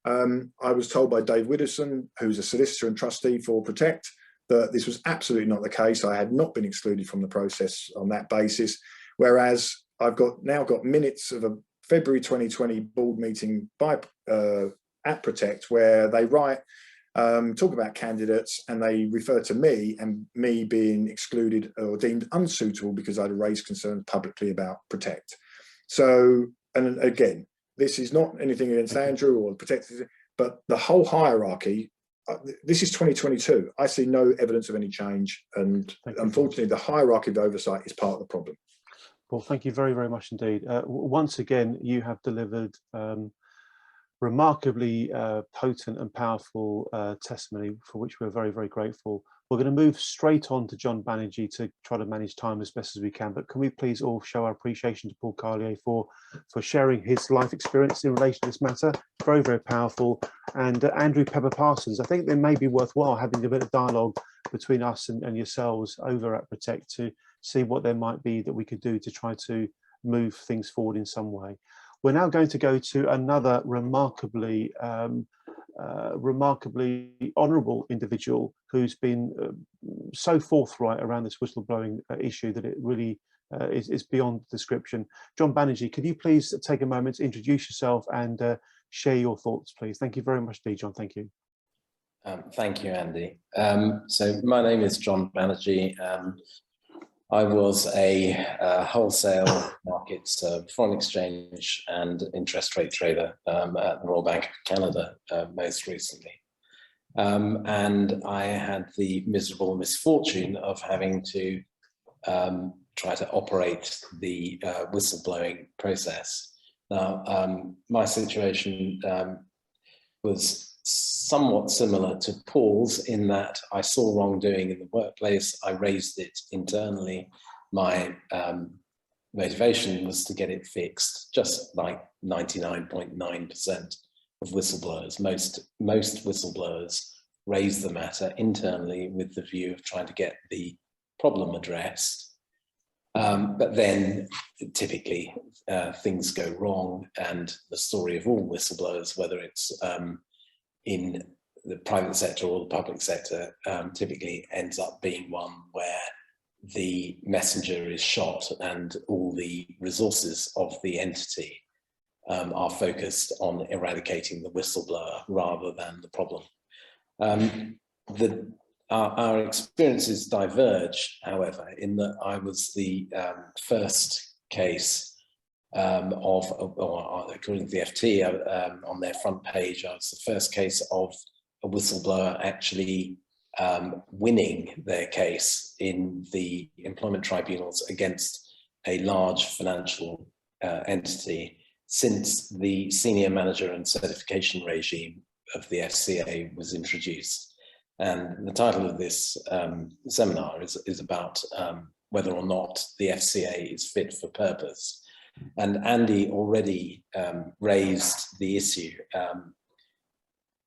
I was told by Dave Widdowson, who's a solicitor and trustee for Protect, that this was absolutely not the case. I had not been excluded from the process on that basis, whereas I've now got minutes of a February 2020 board meeting at Protect where they write, talk about candidates, and they refer to me and me being excluded or deemed unsuitable because I'd raised concerns publicly about Protect. So, and again, this is not anything against Andrew or Protect, but the whole hierarchy, this is 2022. I see no evidence of any change. And unfortunately, the hierarchy of oversight is part of the problem. Well, thank you very, very much indeed. Once again, you have delivered remarkably potent and powerful testimony, for which we're very, very grateful. We're going to move straight on to John Banerjee to try to manage time as best as we can. But can we please all show our appreciation to Paul Carlier for sharing his life experience in relation to this matter? Very, very powerful. And Andrew Pepper Parsons, I think it may be worthwhile having a bit of dialogue between us and yourselves over at Protect to see what there might be that we could do to try to move things forward in some way. We're now going to go to another remarkably honourable individual who's been so forthright around this whistleblowing issue that it really is beyond description. John Banerjee, could you please take a moment to introduce yourself and share your thoughts, please? Thank you very much indeed, John. Thank you. Thank you, Andy. So my name is John Banerjee. I was a wholesale markets, foreign exchange and interest rate trader at the Royal Bank of Canada most recently. And I had the miserable misfortune of having to try to operate the whistleblowing process. Now, my situation was somewhat similar to Paul's in that I saw wrongdoing in the workplace. I raised it internally. My motivation was to get it fixed, just like 99.9% of whistleblowers. Most whistleblowers raise the matter internally with the view of trying to get the problem addressed. But then typically things go wrong, and the story of all whistleblowers, whether it's in the private sector or the public sector, typically ends up being one where the messenger is shot and all the resources of the entity are focused on eradicating the whistleblower rather than the problem. Our experiences diverge, however, in that I was the first case according to the FT, on their front page, I was the first case of a whistleblower actually winning their case in the employment tribunals against a large financial entity since the senior manager and certification regime of the FCA was introduced. And the title of this seminar is about whether or not the FCA is fit for purpose. And Andy already raised the issue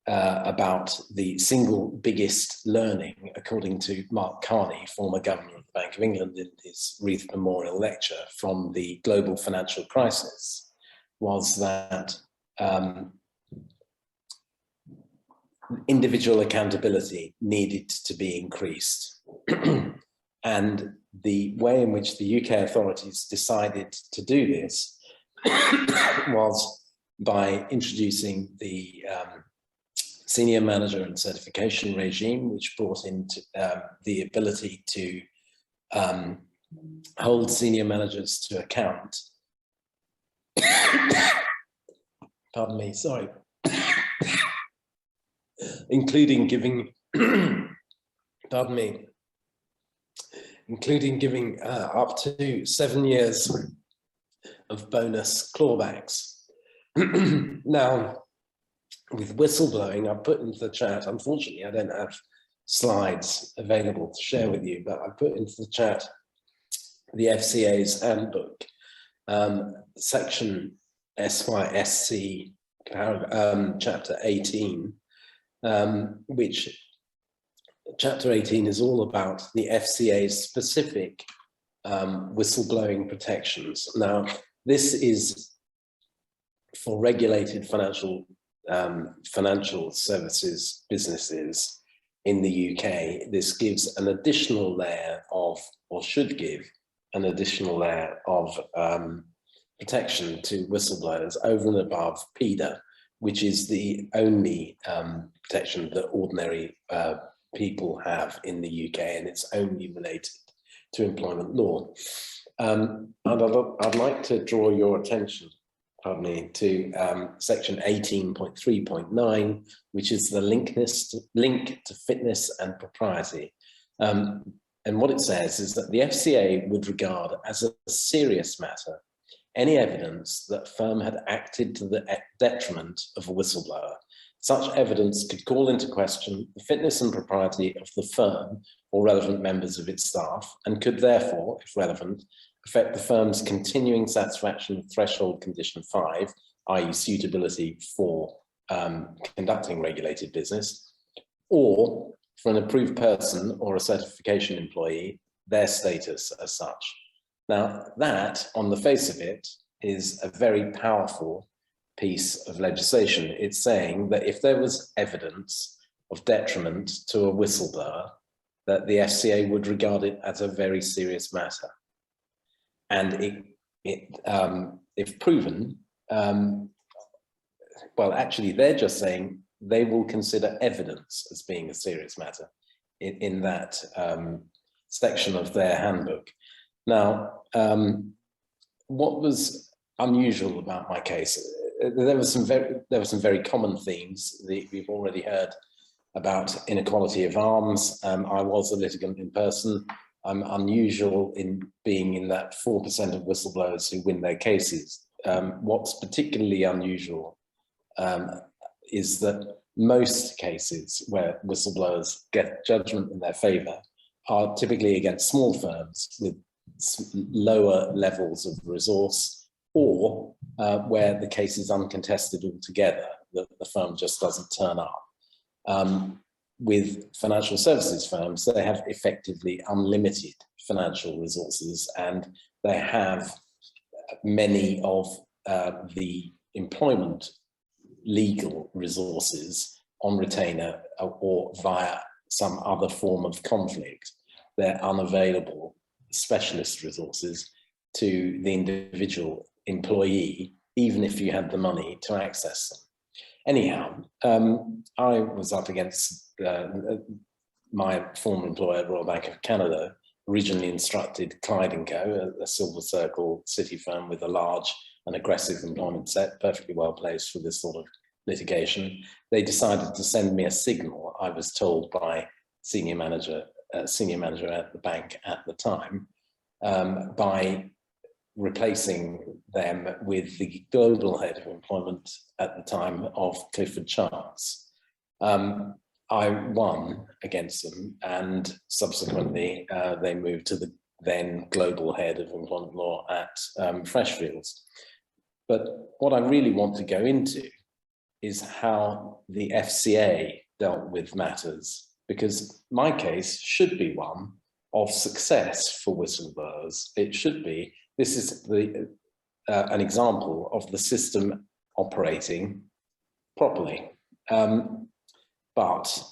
about the single biggest learning, according to Mark Carney, former governor of the Bank of England, in his Reith Memorial lecture from the global financial crisis, was that individual accountability needed to be increased. And the way in which the UK authorities decided to do this was by introducing the senior manager and certification regime, which brought into the ability to hold senior managers to account. Pardon me, sorry. Including giving, pardon me, including giving up to 7 years of bonus clawbacks. Now, with whistleblowing, I've put into the chat, unfortunately, I don't have slides available to share with you, but I put into the chat the FCA's handbook, section SYSC, chapter 18, which chapter 18 is all about the FCA's specific whistleblowing protections. Now, this is for regulated financial services businesses in the UK. This gives an additional layer of, or should give an additional layer of protection to whistleblowers over and above PIDA, which is the only protection that ordinary people have in the UK, and it's only related to employment law. I'd like to draw your attention, pardon me, to section 18.3.9, which is the link to fitness and propriety. And what it says is that the FCA would regard as a serious matter any evidence that firm had acted to the detriment of a whistleblower. Such evidence could call into question the fitness and propriety of the firm or relevant members of its staff, and could therefore, if relevant, affect the firm's continuing satisfaction of threshold condition 5, i.e. suitability for conducting regulated business, or for an approved person or a certification employee, their status as such. Now, that, on the face of it, is a very powerful piece of legislation. It's saying that if there was evidence of detriment to a whistleblower, that the FCA would regard it as a very serious matter. And if proven, well, actually, they're just saying they will consider evidence as being a serious matter in that section of their handbook. Now, what was unusual about my case? There were some very common themes. We've already heard about inequality of arms. I was a litigant in person. I'm unusual in being in that 4% of whistleblowers who win their cases. What's particularly unusual is that most cases where whistleblowers get judgment in their favour are typically against small firms with lower levels of resource, or where the case is uncontested altogether, that the firm just doesn't turn up. With financial services firms, they have effectively unlimited financial resources, and they have many of the employment legal resources on retainer or via some other form of conflict. They're unavailable specialist resources to the individual employee, even if you had the money to access them. Anyhow, I was up against my former employer, Royal Bank of Canada, originally instructed Clyde & Co, a Silver Circle city firm with a large and aggressive employment set, perfectly well placed for this sort of litigation. They decided to send me a signal, I was told by senior manager at the bank at the time, by replacing them with the global head of employment at the time of Clifford Chance. I won against them, and subsequently they moved to the then global head of employment law at Freshfields. But what I really want to go into is how the FCA dealt with matters, because my case should be one of success for whistleblowers. It should be. This is an example of the system operating properly, but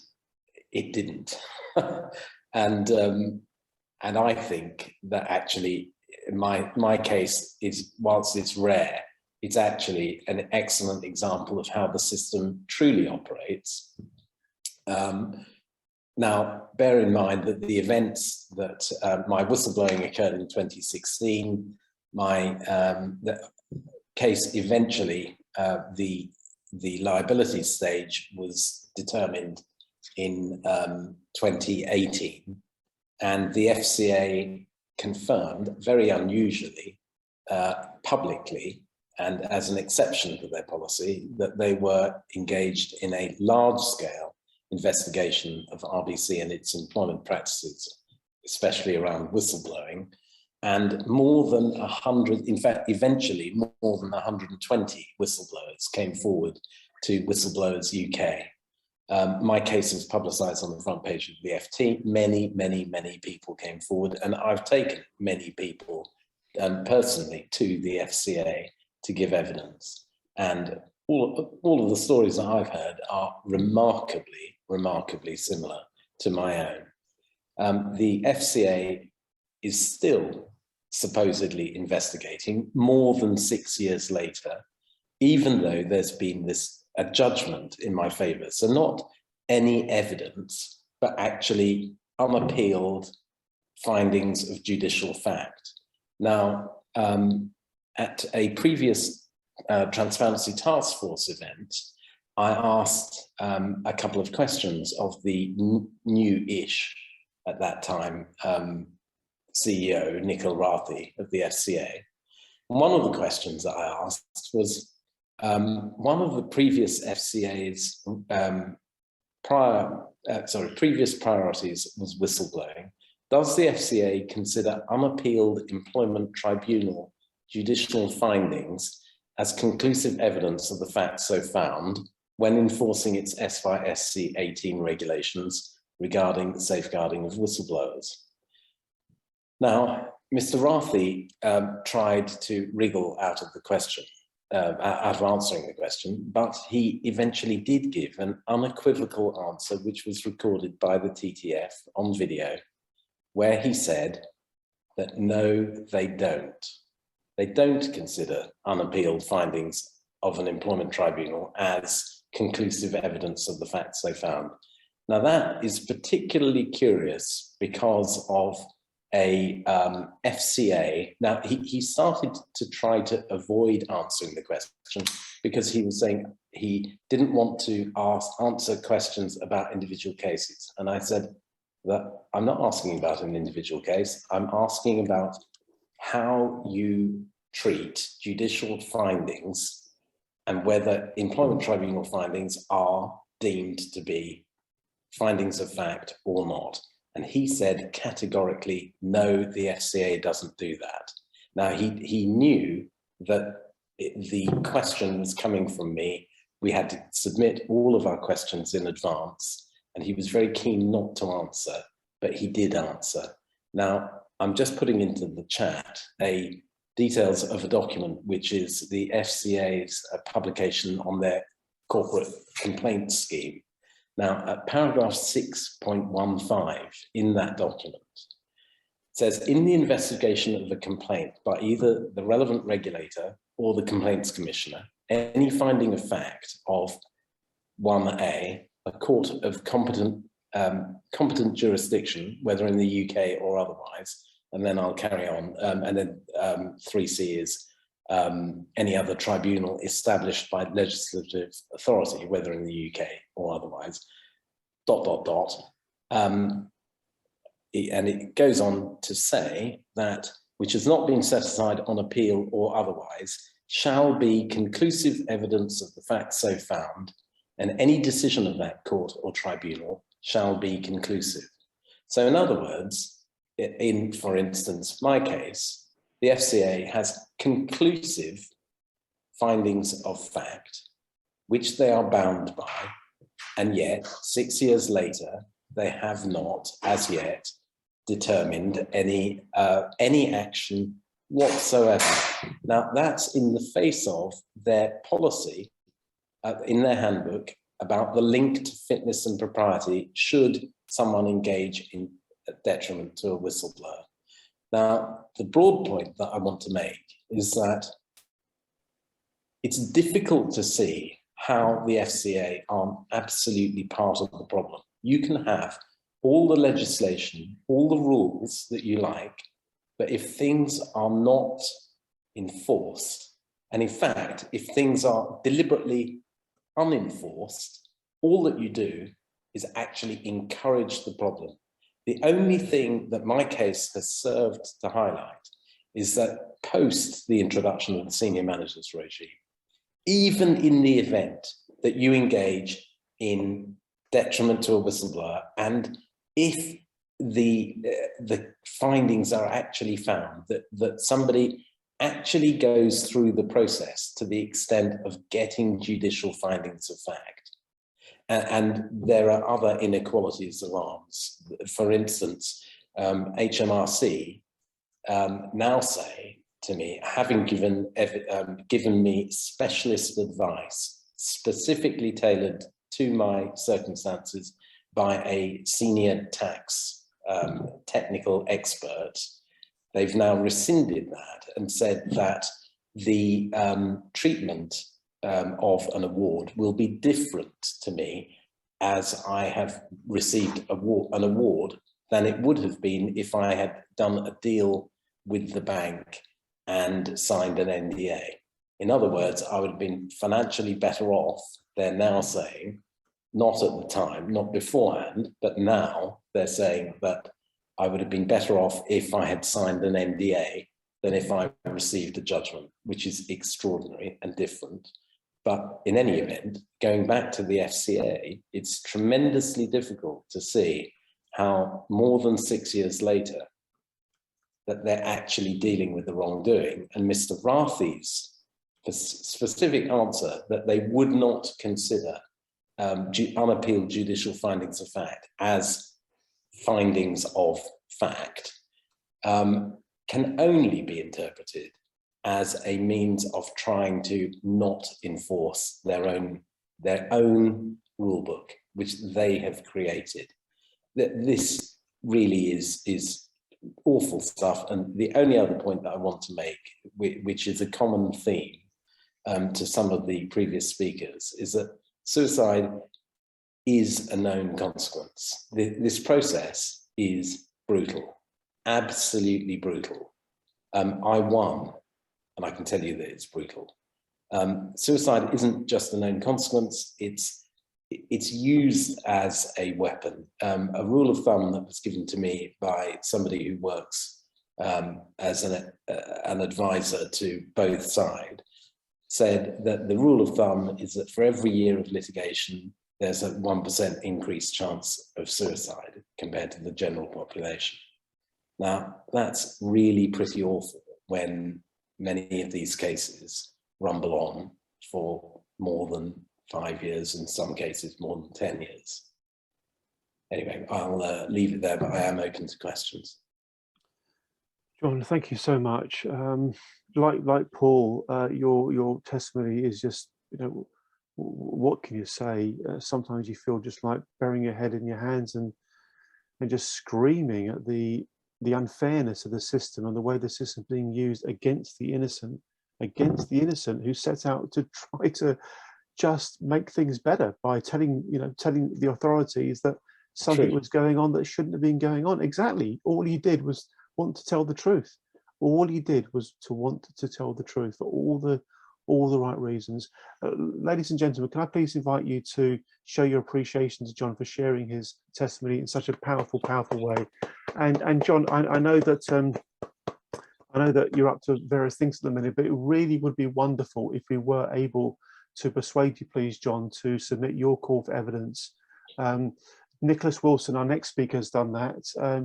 it didn't. and I think that actually my case is, whilst it's rare, it's actually an excellent example of how the system truly operates. Now, bear in mind that the events that my whistleblowing occurred in 2016. The case eventually, the liability stage was determined in 2018, and the FCA confirmed, very unusually, publicly, and as an exception to their policy, that they were engaged in a large-scale investigation of RBC and its employment practices, especially around whistleblowing, and more than 100, in fact, eventually more than 120 whistleblowers came forward to Whistleblowers UK. My case was publicised on the front page of the FT. Many people came forward, and I've taken many people personally to the FCA to give evidence. And all of the stories that I've heard are remarkably similar to my own. The FCA is still supposedly investigating more than 6 years later, even though there's been a judgment in my favour. So not any evidence, but actually unappealed findings of judicial fact. Now, at a previous Transparency Task Force event, I asked a couple of questions of the new-ish, at that time, CEO, Nikhil Rathi of the FCA. And one of the questions that I asked was, one of the previous FCA's previous priorities was whistleblowing. Does the FCA consider unappealed employment tribunal judicial findings as conclusive evidence of the facts so found when enforcing its SYSC 18 regulations regarding the safeguarding of whistleblowers? Now, Mr. Rathi tried to wriggle out of the question, out of answering the question, but he eventually did give an unequivocal answer, which was recorded by the TTF on video, where he said that no, they don't. They don't consider unappealed findings of an employment tribunal as conclusive evidence of the facts they found. Now, that is particularly curious because of a FCA. Now, he started to try to avoid answering the question because he was saying he didn't want to answer questions about individual cases. And I said that I'm not asking about an individual case, I'm asking about how you treat judicial findings and whether employment tribunal findings are deemed to be findings of fact or not. And he said categorically, no, the FCA doesn't do that. Now, he knew that the question was coming from me. We had to submit all of our questions in advance, and he was very keen not to answer, but he did answer. Now, I'm just putting into the chat details of a document, which is the FCA's publication on their corporate complaint scheme. Now, at paragraph 6.15 in that document, it says, in the investigation of a complaint by either the relevant regulator or the complaints commissioner, any finding of fact of 1A, a court of competent jurisdiction, whether in the UK or otherwise, and then I'll carry on, and then 3C is any other tribunal established by legislative authority, whether in the UK or otherwise, ... And it goes on to say that which has not been set aside on appeal or otherwise shall be conclusive evidence of the facts so found, and any decision of that court or tribunal shall be conclusive. So in other words, in, for instance, my case, the FCA has conclusive findings of fact, which they are bound by, and yet 6 years later, they have not as yet determined any action whatsoever. Now, that's in the face of their policy in their handbook about the link to fitness and propriety should someone engage in detriment to a whistleblower. Now, the broad point that I want to make is that it's difficult to see how the FCA aren't absolutely part of the problem. You can have all the legislation, all the rules that you like, but if things are not enforced, and in fact, if things are deliberately unenforced, all that you do is actually encourage the problem. The only thing that my case has served to highlight is that post the introduction of the senior managers regime, even in the event that you engage in detriment to a whistleblower, and if the findings are actually found, that somebody actually goes through the process to the extent of getting judicial findings of fact, and there are other inequalities of arms. For instance, HMRC now say to me, having given me specialist advice specifically tailored to my circumstances by a senior tax technical expert, they've now rescinded that and said that the treatment of an award will be different to me as I have received an award than it would have been if I had done a deal with the bank and signed an NDA. In other words, I would have been financially better off, they're now saying, not at the time, not beforehand, but now they're saying that I would have been better off if I had signed an NDA than if I received a judgment, which is extraordinary and different. But in any event, going back to the FCA, it's tremendously difficult to see how more than 6 years later that they're actually dealing with the wrongdoing. And Mr. Rathi's specific answer that they would not consider unappealed judicial findings of fact as findings of fact can only be interpreted as a means of trying to not enforce their own rule book, which they have created. This really is awful stuff. And the only other point that I want to make, which is a common theme to some of the previous speakers, is that suicide is a known consequence. This process is brutal, absolutely brutal. I won, and I can tell you that it's brutal. Suicide isn't just a known consequence, it's used as a weapon. A rule of thumb that was given to me by somebody who works as an advisor to both sides said that the rule of thumb is that for every year of litigation, there's a 1% increased chance of suicide compared to the general population. Now, that's really pretty awful when many of these cases rumble on for more than 5 years, in some cases more than 10 years. Anyway, I'll leave it there, but I am open to questions. John, thank you so much. Like Paul, your testimony is just, what can you say? Sometimes you feel just like burying your head in your hands and just screaming at the unfairness of the system and the way the system is being used against the innocent who set out to try to just make things better by telling the authorities that something was going on that shouldn't have been going on. Exactly. All he did was want to tell the truth. All he did was to want to tell the truth for all the right reasons. Ladies and gentlemen, can I please invite you to show your appreciation to John for sharing his testimony in such a powerful way. And John, I know that you're up to various things at the minute, but it really would be wonderful if we were able to persuade you, please, John, to submit your call for evidence. Nicholas Wilson, our next speaker, has done that.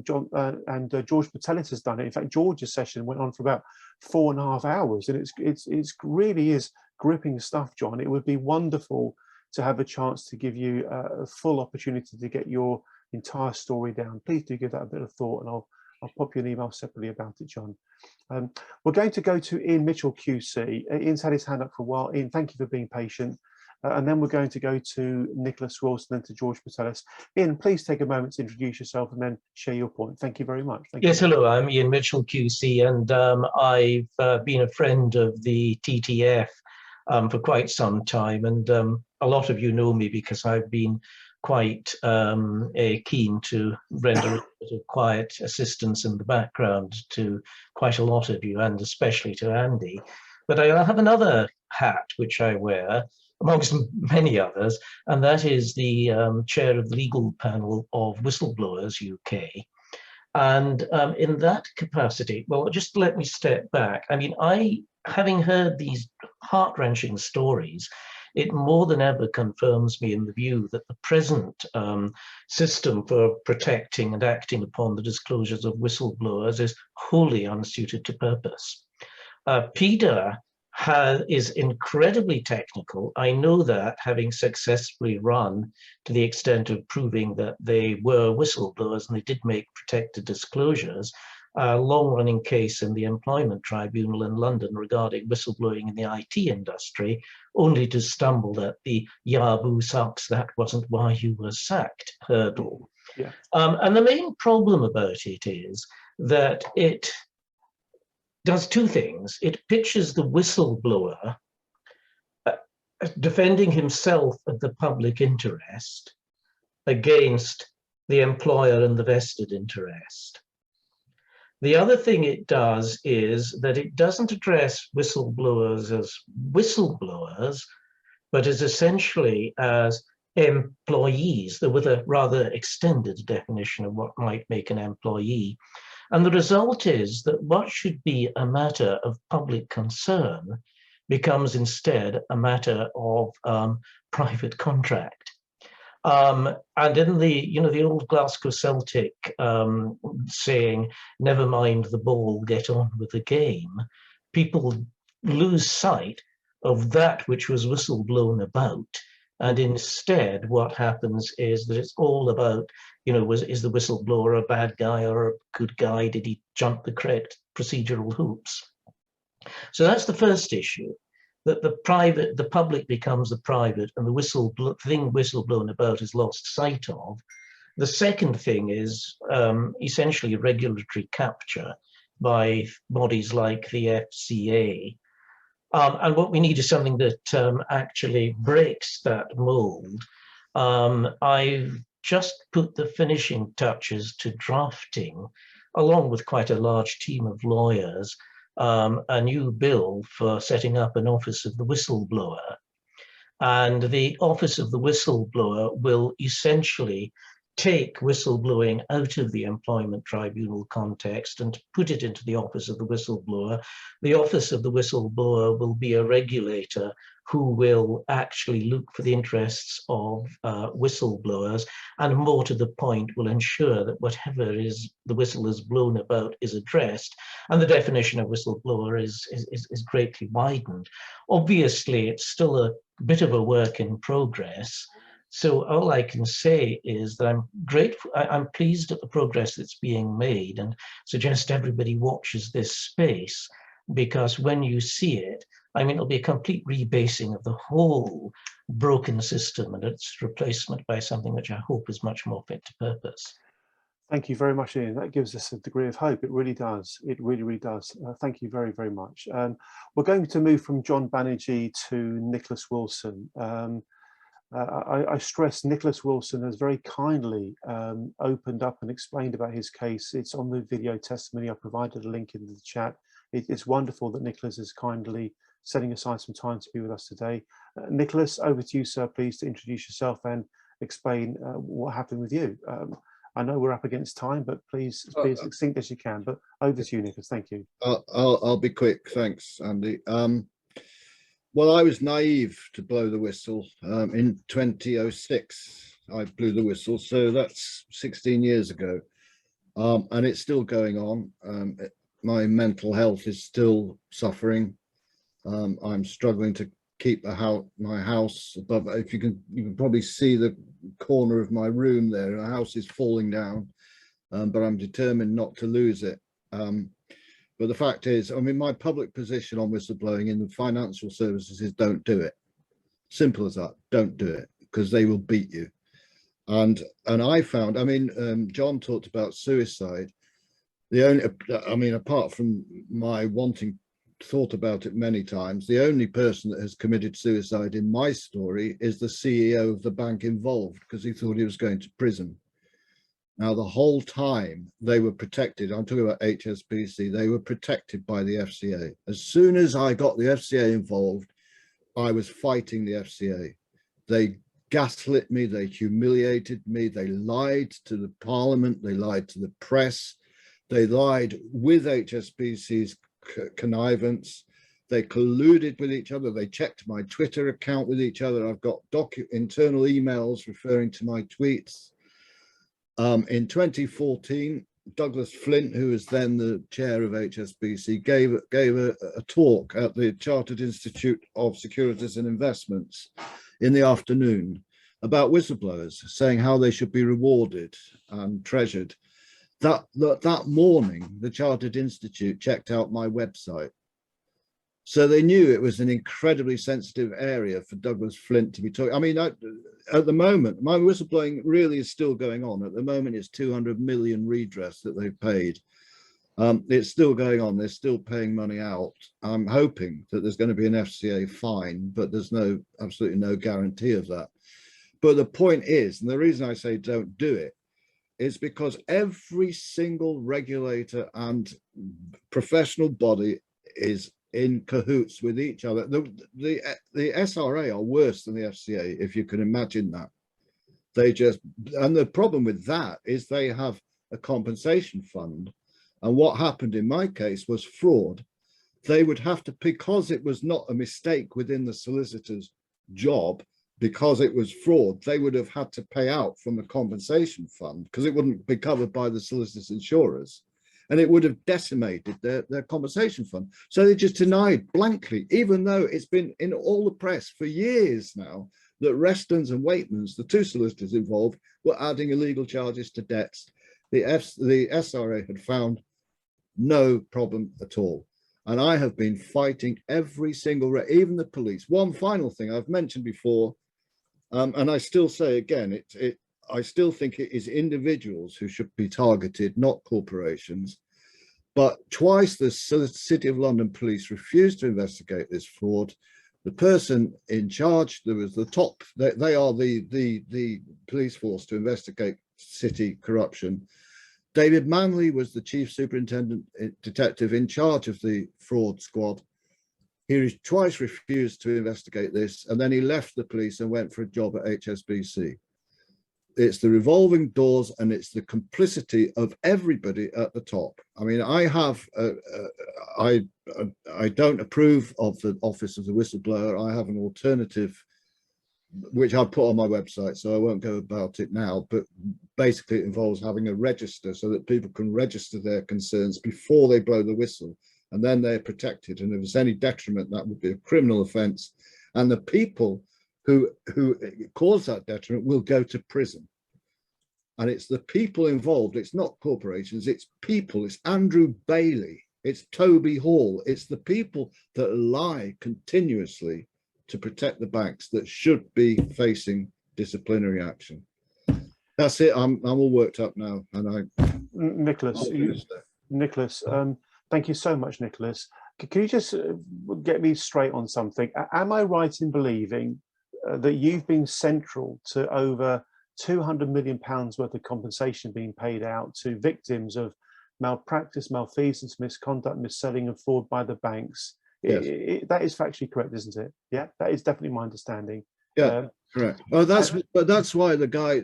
George Patelis has done it. In fact, George's session went on for about 4.5 hours, and it's really is gripping stuff, John. It would be wonderful to have a chance to give you a full opportunity to get your entire story down. Please do give that a bit of thought, and I'll pop you an email separately about it, John. We're going to go to Ian Mitchell QC. Ian's had his hand up for a while. Ian, thank you for being patient. And then we're going to go to Nicholas Wilson, then to George Patelis. Ian, please take a moment to introduce yourself and then share your point. Thank you very much. Yes, hello, I'm Ian Mitchell QC, and I've been a friend of the TTF for quite some time, and a lot of you know me because I've been quite keen to render a bit of quiet assistance in the background to quite a lot of you, and especially to Andy. But I have another hat which I wear, amongst many others, and that is the chair of the legal panel of Whistleblowers UK. And in that capacity, well, just let me step back. I mean, having heard these heart-wrenching stories, it more than ever confirms me in the view that the present system for protecting and acting upon the disclosures of whistleblowers is wholly unsuited to purpose. PIDA is incredibly technical. I know that, having successfully run to the extent of proving that they were whistleblowers and they did make protected disclosures, a long-running case in the Employment Tribunal in London regarding whistleblowing in the IT industry, only to stumble at the "Yahoo sucks, that wasn't why you were sacked" hurdle. Yeah. And the main problem about it is that it does two things. It pitches the whistleblower defending himself at the public interest against the employer and the vested interest. The other thing it does is that it doesn't address whistleblowers as whistleblowers, but as essentially as employees, with a rather extended definition of what might make an employee. And the result is that what should be a matter of public concern becomes instead a matter of private contract. And in the old Glasgow Celtic saying, "Never mind the ball, get on with the game," people lose sight of that which was whistleblown about. And instead, what happens is that it's all about, is the whistleblower a bad guy or a good guy? Did he jump the correct procedural hoops? So that's the first issue, that the public becomes the private and the thing whistleblown about is lost sight of. The second thing is essentially regulatory capture by bodies like the FCA. And what we need is something that actually breaks that mold. I've just put the finishing touches to drafting, along with quite a large team of lawyers, a new bill for setting up an office of the whistleblower. And the office of the whistleblower will essentially take whistleblowing out of the employment tribunal context and put it into the office of the whistleblower. The office of the whistleblower will be a regulator who will actually look for the interests of whistleblowers, and more to the point will ensure that whatever is the whistle is blown about is addressed, and the definition of whistleblower is greatly widened. Obviously, it's still a bit of a work in progress. So all I can say is that I'm grateful, I'm pleased at the progress that's being made, and suggest everybody watches this space, because when you see it, I mean, it'll be a complete rebasing of the whole broken system and its replacement by something which I hope is much more fit to purpose. Thank you very much, Ian. That gives us a degree of hope. It really does. It really, really does. Thank you very, very much. We're going to move from John Banerjee to Nicholas Wilson. I stress Nicholas Wilson has very kindly opened up and explained about his case. It's on the video testimony. I provided a link in the chat. It's wonderful that Nicholas is kindly setting aside some time to be with us today. Nicholas, over to you, sir, please, to introduce yourself and explain what happened with you. I know we're up against time, but please be as succinct as you can. But over to you, Nicholas. Thank you. I'll be quick. Thanks, Andy. Well, I was naive to blow the whistle. In 2006, I blew the whistle. So that's 16 years ago. And it's still going on. My mental health is still suffering. I'm struggling to keep my house above. If you can probably see the corner of my room there. The house is falling down, but I'm determined not to lose it. But the fact is, I mean, my public position on whistleblowing in the financial services is don't do it. Simple as that. Don't do it, because they will beat you. And I found, I mean, John talked about suicide. Apart from my thought about it many times, the only person that has committed suicide in my story is the CEO of the bank involved, because he thought he was going to prison. Now, the whole time they were protected, I'm talking about HSBC, they were protected by the FCA. As soon as I got the FCA involved, I was fighting the FCA. They gaslit me, they humiliated me, they lied to the Parliament, they lied to the press, they lied with HSBC's connivance, they colluded with each other, they checked my Twitter account with each other. I've got internal emails referring to my tweets. In 2014, Douglas Flint, who was then the chair of HSBC, gave a talk at the Chartered Institute of Securities and Investments in the afternoon about whistleblowers, saying how they should be rewarded and treasured. That morning, the Chartered Institute checked out my website. So they knew it was an incredibly sensitive area for Douglas Flint to be talking. I mean, at the moment, my whistleblowing really is still going on. At the moment, it's 200 million redress that they've paid. It's still going on. They're still paying money out. I'm hoping that there's going to be an FCA fine, but there's absolutely no guarantee of that. But the point is, and the reason I say don't do it, is because every single regulator and professional body is in cahoots with each other. The SRA are worse than the FCA, if you can imagine that. And the problem with that is they have a compensation fund. And what happened in my case was fraud. They would have to, because it was not a mistake within the solicitor's job, because it was fraud, they would have had to pay out from the compensation fund, because it wouldn't be covered by the solicitor's insurers. And it would have decimated their compensation fund. So they just denied blankly, even though it's been in all the press for years now that Restons and Waitmans, the two solicitors involved, were adding illegal charges to debts. The SRA had found no problem at all. And I have been fighting every single, even the police. One final thing I've mentioned before, and I still say again, I still think it is individuals who should be targeted, not corporations. But twice the City of London Police refused to investigate this fraud. The person in charge, there was the top, they are the police force to investigate city corruption. David Manley was the chief superintendent detective in charge of the fraud squad. He twice refused to investigate this, and then he left the police and went for a job at HSBC. It's the revolving doors, and it's the complicity of everybody at the top. I mean, I don't approve of the office of the whistleblower. I have an alternative, which I've put on my website, so I won't go about it now, but basically it involves having a register so that people can register their concerns before they blow the whistle, and then they're protected. And if there's any detriment, that would be a criminal offence, and the people who cause that detriment will go to prison. And it's the people involved. It's not corporations, it's people. It's Andrew Bailey, it's Toby Hall, it's the people that lie continuously to protect the banks that should be facing disciplinary action. That's it. I'm all worked up now. And Nicholas, thank you so much, Nicholas. Can you just get me straight on something? Am I right in believing that you've been central to over £200 million worth of compensation being paid out to victims of malpractice, malfeasance, misconduct, mis-selling and fraud by the banks? Yes. That is factually correct, isn't it? Yeah, that is definitely my understanding. Yeah, correct. Oh, that's why the guy,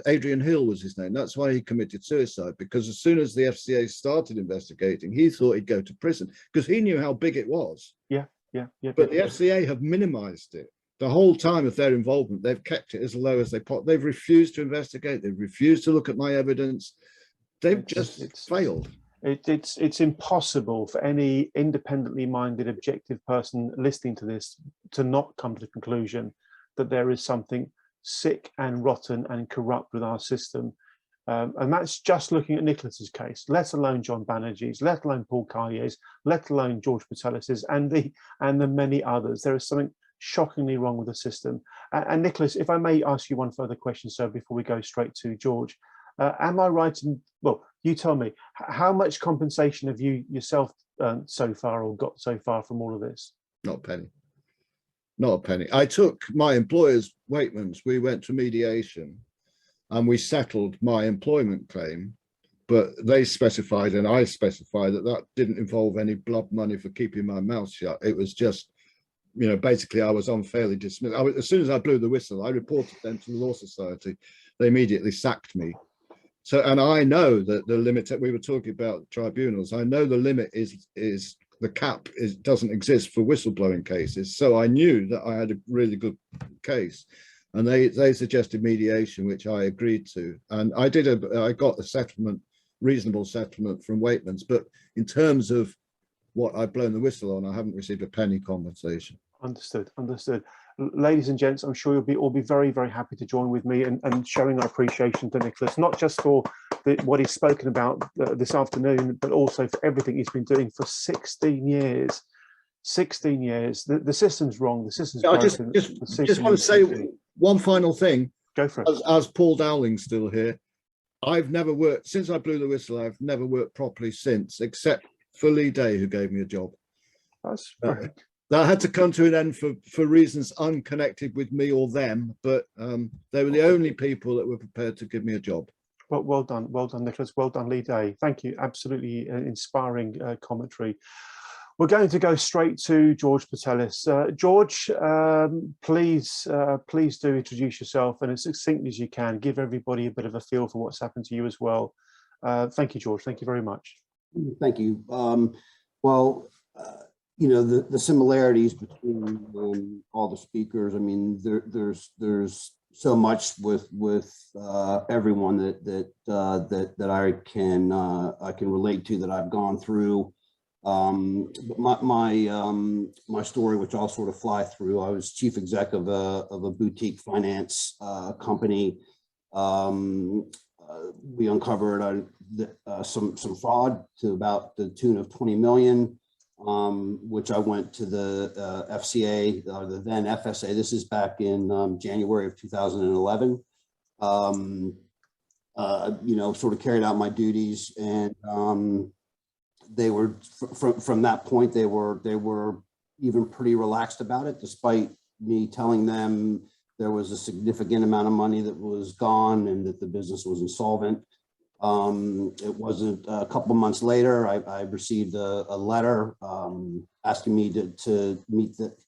Adrian Hill was his name. That's why he committed suicide, because as soon as the FCA started investigating, he thought he'd go to prison because he knew how big it was. Yeah. But the FCA have minimised it. The whole time of their involvement, they've kept it as low as they possibly. They've refused to investigate. They've refused to look at my evidence. They've just failed. It's impossible for any independently minded, objective person listening to this to not come to the conclusion that there is something sick and rotten and corrupt with our system. And that's just looking at Nicholas's case, let alone John Banerjee's, let alone Paul Carrier's, let alone George Patelis's, and the many others. There is something shockingly wrong with the system. And Nicholas, if I may ask you one further question, sir, before we go straight to George. Am I right in, well, you tell me, how much compensation have you yourself earned so far or got so far from all of this? Not a penny. Not a penny. I took my employer's, Waitman's, we went to mediation and we settled my employment claim, but they specified and I specified that didn't involve any blood money for keeping my mouth shut. It was just, you know, basically I was unfairly dismissed. As soon as I blew the whistle, I reported them to the Law Society. They immediately sacked me. So, and I know that the limit that we were talking about tribunals, I know the limit is the cap doesn't exist for whistleblowing cases. So I knew that I had a really good case, and they suggested mediation, which I agreed to. And I got a settlement, reasonable settlement from Waitman's, but in terms of what I've blown the whistle on, I haven't received a penny compensation. Understood. Ladies and gents, I'm sure you'll all be very, very happy to join with me and showing our appreciation to Nicholas, not just for what he's spoken about this afternoon, but also for everything he's been doing for 16 years. 16 years. The system's wrong. The system's broken. I just want to say one final thing. Go for it. As Paul Dowling's still here, I've never worked, since I blew the whistle, I've never worked properly since, except for Lee Day, who gave me a job. That's right. That had to come to an end for reasons unconnected with me or them, but they were the only people that were prepared to give me a job. Well done, Nicholas. Well done, Lee Day. Thank you. Absolutely inspiring commentary. We're going to go straight to George Patelis. George, please do introduce yourself and as succinctly as you can. Give everybody a bit of a feel for what's happened to you as well. Thank you, George. Thank you very much. Thank you. You know, the similarities between all the speakers. I mean, there's so much with everyone that I can relate to, that I've gone through. But my story, which I'll sort of fly through, I was chief exec of a boutique finance company. We uncovered some fraud to about the tune of 20 million. Which I went to the FCA, the then FSA. This is back in January of 2011. You know, sort of carried out my duties, and they were from that point they were even pretty relaxed about it, despite me telling them there was a significant amount of money that was gone and that the business was insolvent. It wasn't a couple of months later, I received a letter asking me to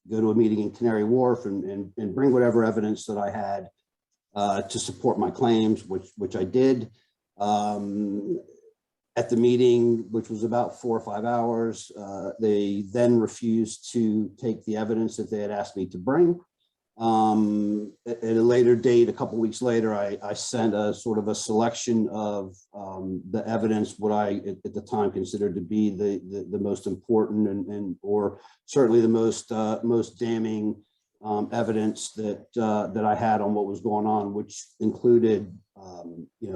go to a meeting in Canary Wharf and bring whatever evidence that I had to support my claims, which I did. At the meeting, which was about 4 or 5 hours, they then refused to take the evidence that they had asked me to bring. At a later date, a couple of weeks later, I sent a sort of a selection of the evidence, what I at the time considered to be the most important and or certainly the most damning evidence that I had on what was going on, which included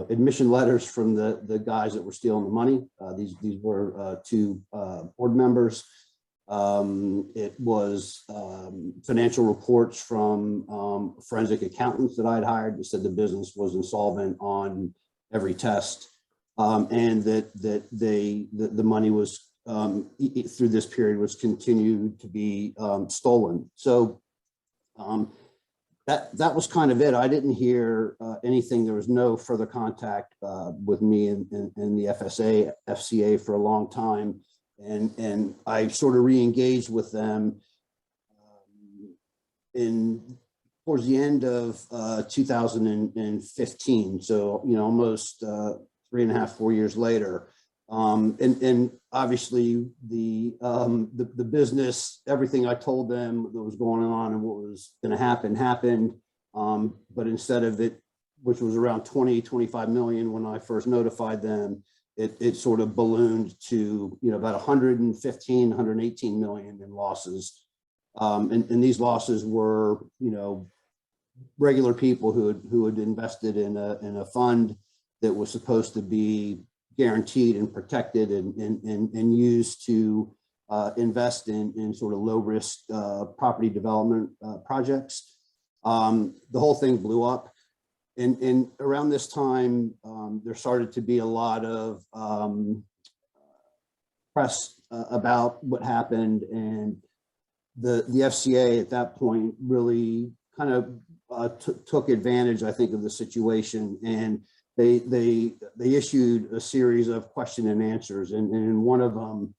admission letters from the guys that were stealing the money. These were 2 board members. It was financial reports from forensic accountants that I'd hired that said the business was insolvent on every test, and that the money was through this period was continued to be stolen. So that was kind of it. I didn't hear anything. There was no further contact with me and the FCA for a long time. And I sort of re-engaged with them towards the end of 2015. So, almost 3.5, 4 years later. And obviously the business, everything I told them that was going on and what was going to happen happened. But instead of it, which was around 20-25 million when I first notified them, it sort of ballooned to about 118 million in losses, and these losses were regular people who had invested in a fund that was supposed to be guaranteed and protected and used to invest in sort of low risk property development projects. The whole thing blew up. And around this time, there started to be a lot of press about what happened, and the FCA at that point really kind of took advantage, I think, of the situation, and they issued a series of question and answers, and one of them.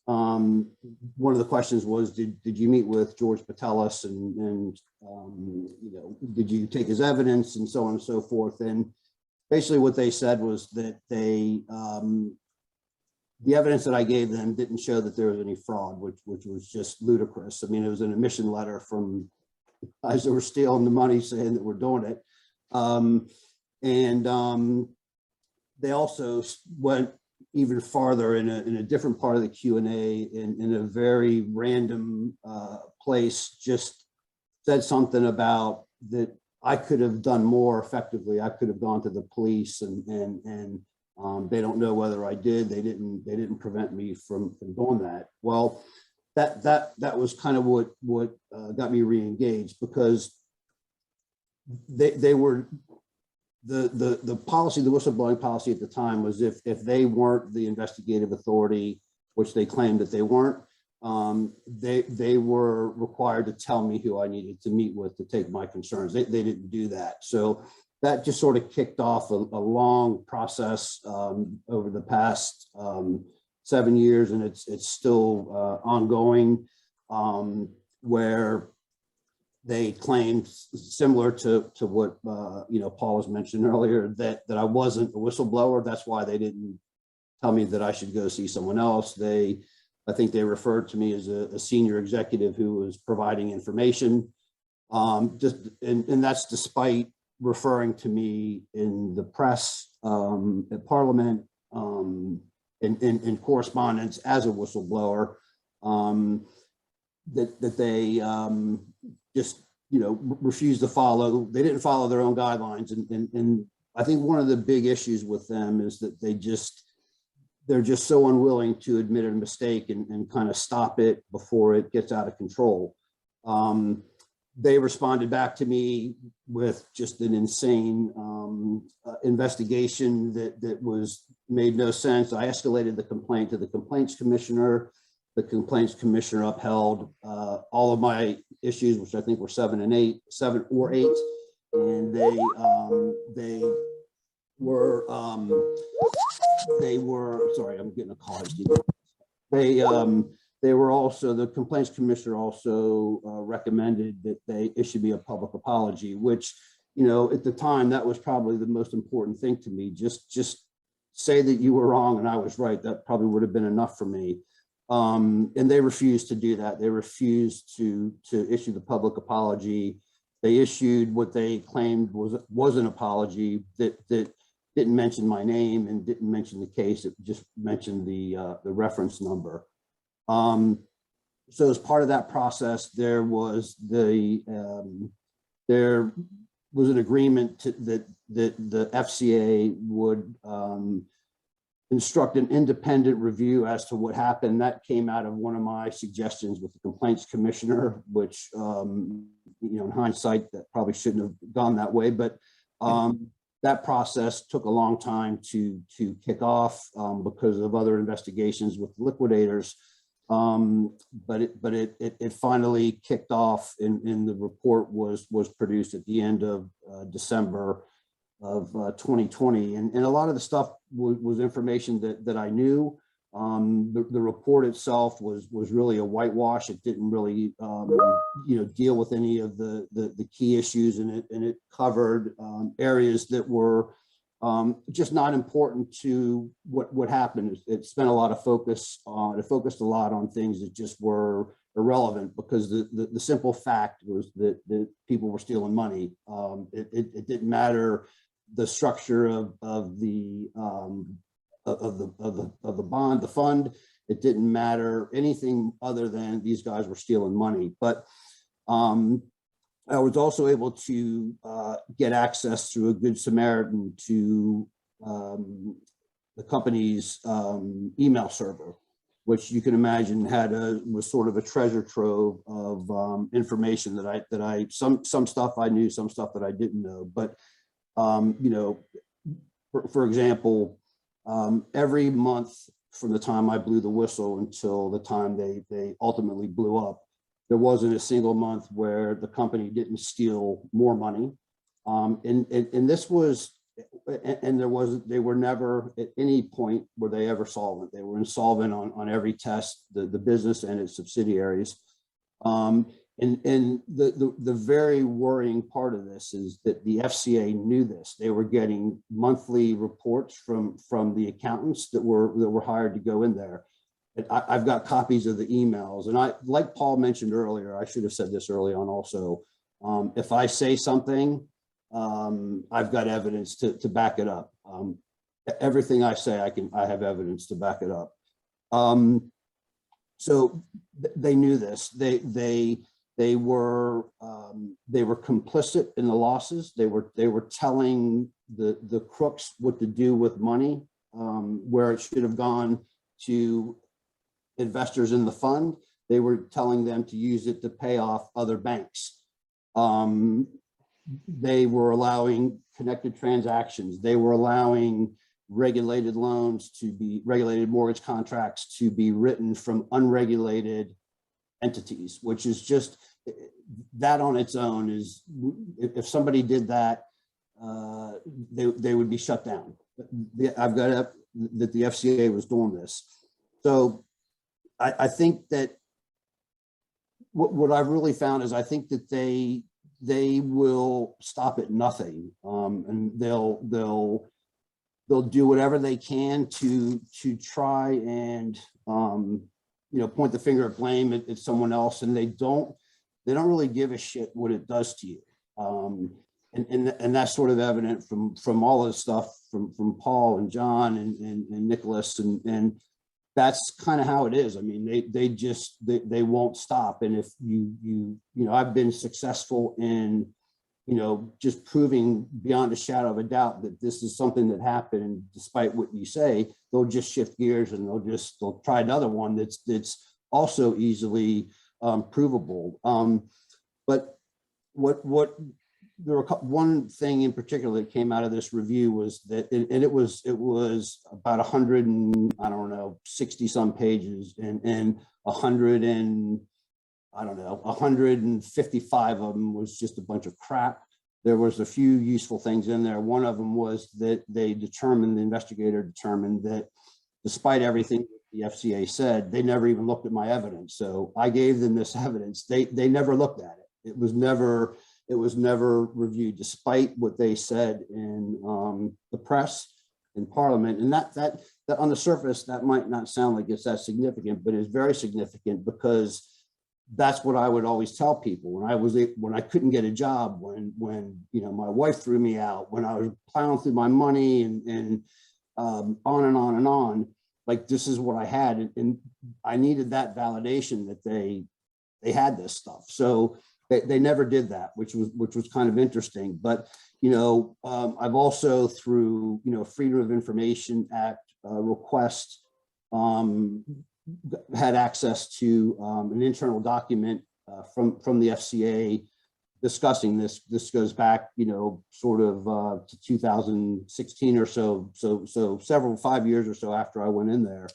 One of the questions was, did you meet with George Patelis and did you take his evidence and so on and so forth? And basically what they said was that the evidence that I gave them didn't show that there was any fraud, which was just ludicrous. I mean, it was an admission letter from guys that were stealing the money saying that we're doing it. They also went even farther in a different part of the Q&A in a very random place, just said something about that I could have done more effectively. I could have gone to the police and they don't know whether I did. They didn't prevent me from doing that. Well, that was kind of what got me re-engaged, because they were the policy, the whistleblowing policy at the time was if they weren't the investigative authority, which they claimed that they weren't, they were required to tell me who I needed to meet with to take my concerns. They didn't do that. So that just sort of kicked off a long process over the past 7 years, and it's still ongoing, where they claimed, similar to what Paul has mentioned earlier, that I wasn't a whistleblower. That's why they didn't tell me that I should go see someone else. I think they referred to me as a senior executive who was providing information. And that's despite referring to me in the press, at Parliament, in correspondence as a whistleblower, that they just refused to follow. They didn't follow their own guidelines, and I think one of the big issues with them is that they're just so unwilling to admit a mistake and kind of stop it before it gets out of control. They responded back to me with just an insane investigation that made no sense. I escalated the complaint to the complaints commissioner. The complaints commissioner upheld all of my issues, which I think were 7 or 8, and they were sorry, I'm getting a call. They were also, the complaints commissioner also recommended that it should be a public apology, which, you know, at the time, that was probably the most important thing to me. Just say that you were wrong and I was right. That probably would have been enough for me. And they refused to do that. They refused to issue the public apology. They issued what they claimed was an apology that didn't mention my name and didn't mention the case. It just mentioned the reference number. So as part of that process, there was an agreement that the FCA would instruct an independent review as to what happened. That came out of one of my suggestions with the complaints commissioner, which, you know, in hindsight, that probably shouldn't have gone that way, but that process took a long time to kick off because of other investigations with liquidators. But it finally kicked off, and the report was produced at the end of December of 2020, and a lot of the stuff was information that I knew. The report itself was really a whitewash. It didn't really you know, deal with any of the key issues, and it covered areas that were just not important to what happened. It spent a lot of focus on, it focused a lot on things that just were irrelevant, because the simple fact was that people were stealing money. It didn't matter the structure of the bond, the fund. It didn't matter anything other than these guys were stealing money. But I was also able to get access through a Good Samaritan to the company's email server, which you can imagine was sort of a treasure trove of information that some stuff I knew, some stuff that I didn't know. But you know, for example, every month from the time I blew the whistle until the time they ultimately blew up, there wasn't a single month where the company didn't steal more money. And this was, and they were never at any point were they ever solvent. They were insolvent on every test, the business and its subsidiaries. And the very worrying part of this is that the FCA knew this. They were getting monthly reports from the accountants that were hired to go in there. And I've got copies of the emails, and like Paul mentioned earlier, I should have said this early on also. If I say something, I've got evidence to back it up. Everything I say, I have evidence to back it up. So they knew this. They were complicit in the losses. They were telling the crooks what to do with money, where it should have gone to investors in the fund. They were telling them to use it to pay off other banks. They were allowing connected transactions. They were allowing regulated loans to be regulated, mortgage contracts to be written from unregulated entities, which is just, that on its own is, if somebody did that, they would be shut down. I've got that the FCA was doing this. So I think that what I've really found is, I think that they will stop at nothing, and they'll do whatever they can to try and you know, point the finger of blame at someone else, and they don't really give a shit what it does to you. And that's sort of evident from all this stuff from Paul and John and Nicholas, and that's kind of how it is. I mean, they won't stop. And if you know, I've been successful in, you know, just proving beyond a shadow of a doubt that this is something that happened, and despite what you say, they'll just shift gears and they'll try another one that's also easily provable. But there were one thing in particular that came out of this review was that, and it was about 100 and I don't know, 60 some pages, and 100 and I don't know, 155 of them was just a bunch of crap. there was a few useful things in there. One of them was that the investigator determined that despite everything the FCA said, they never even looked at my evidence. So I gave them this evidence. They never looked at it. It was never reviewed, despite what they said in the press, in Parliament. And that on the surface, that might not sound like it's that significant, but it's very significant, because that's what I would always tell people when I couldn't get a job, when my wife threw me out, when I was plowing through my money and on and on and on. Like, this is what I had, and I needed that validation that they had this stuff. So they never did that, which was kind of interesting. But I've also, through Freedom of Information Act request, had access to an internal document from the FCA discussing this. This goes back, sort of to 2016 or so. So 5 years or so after I went in there,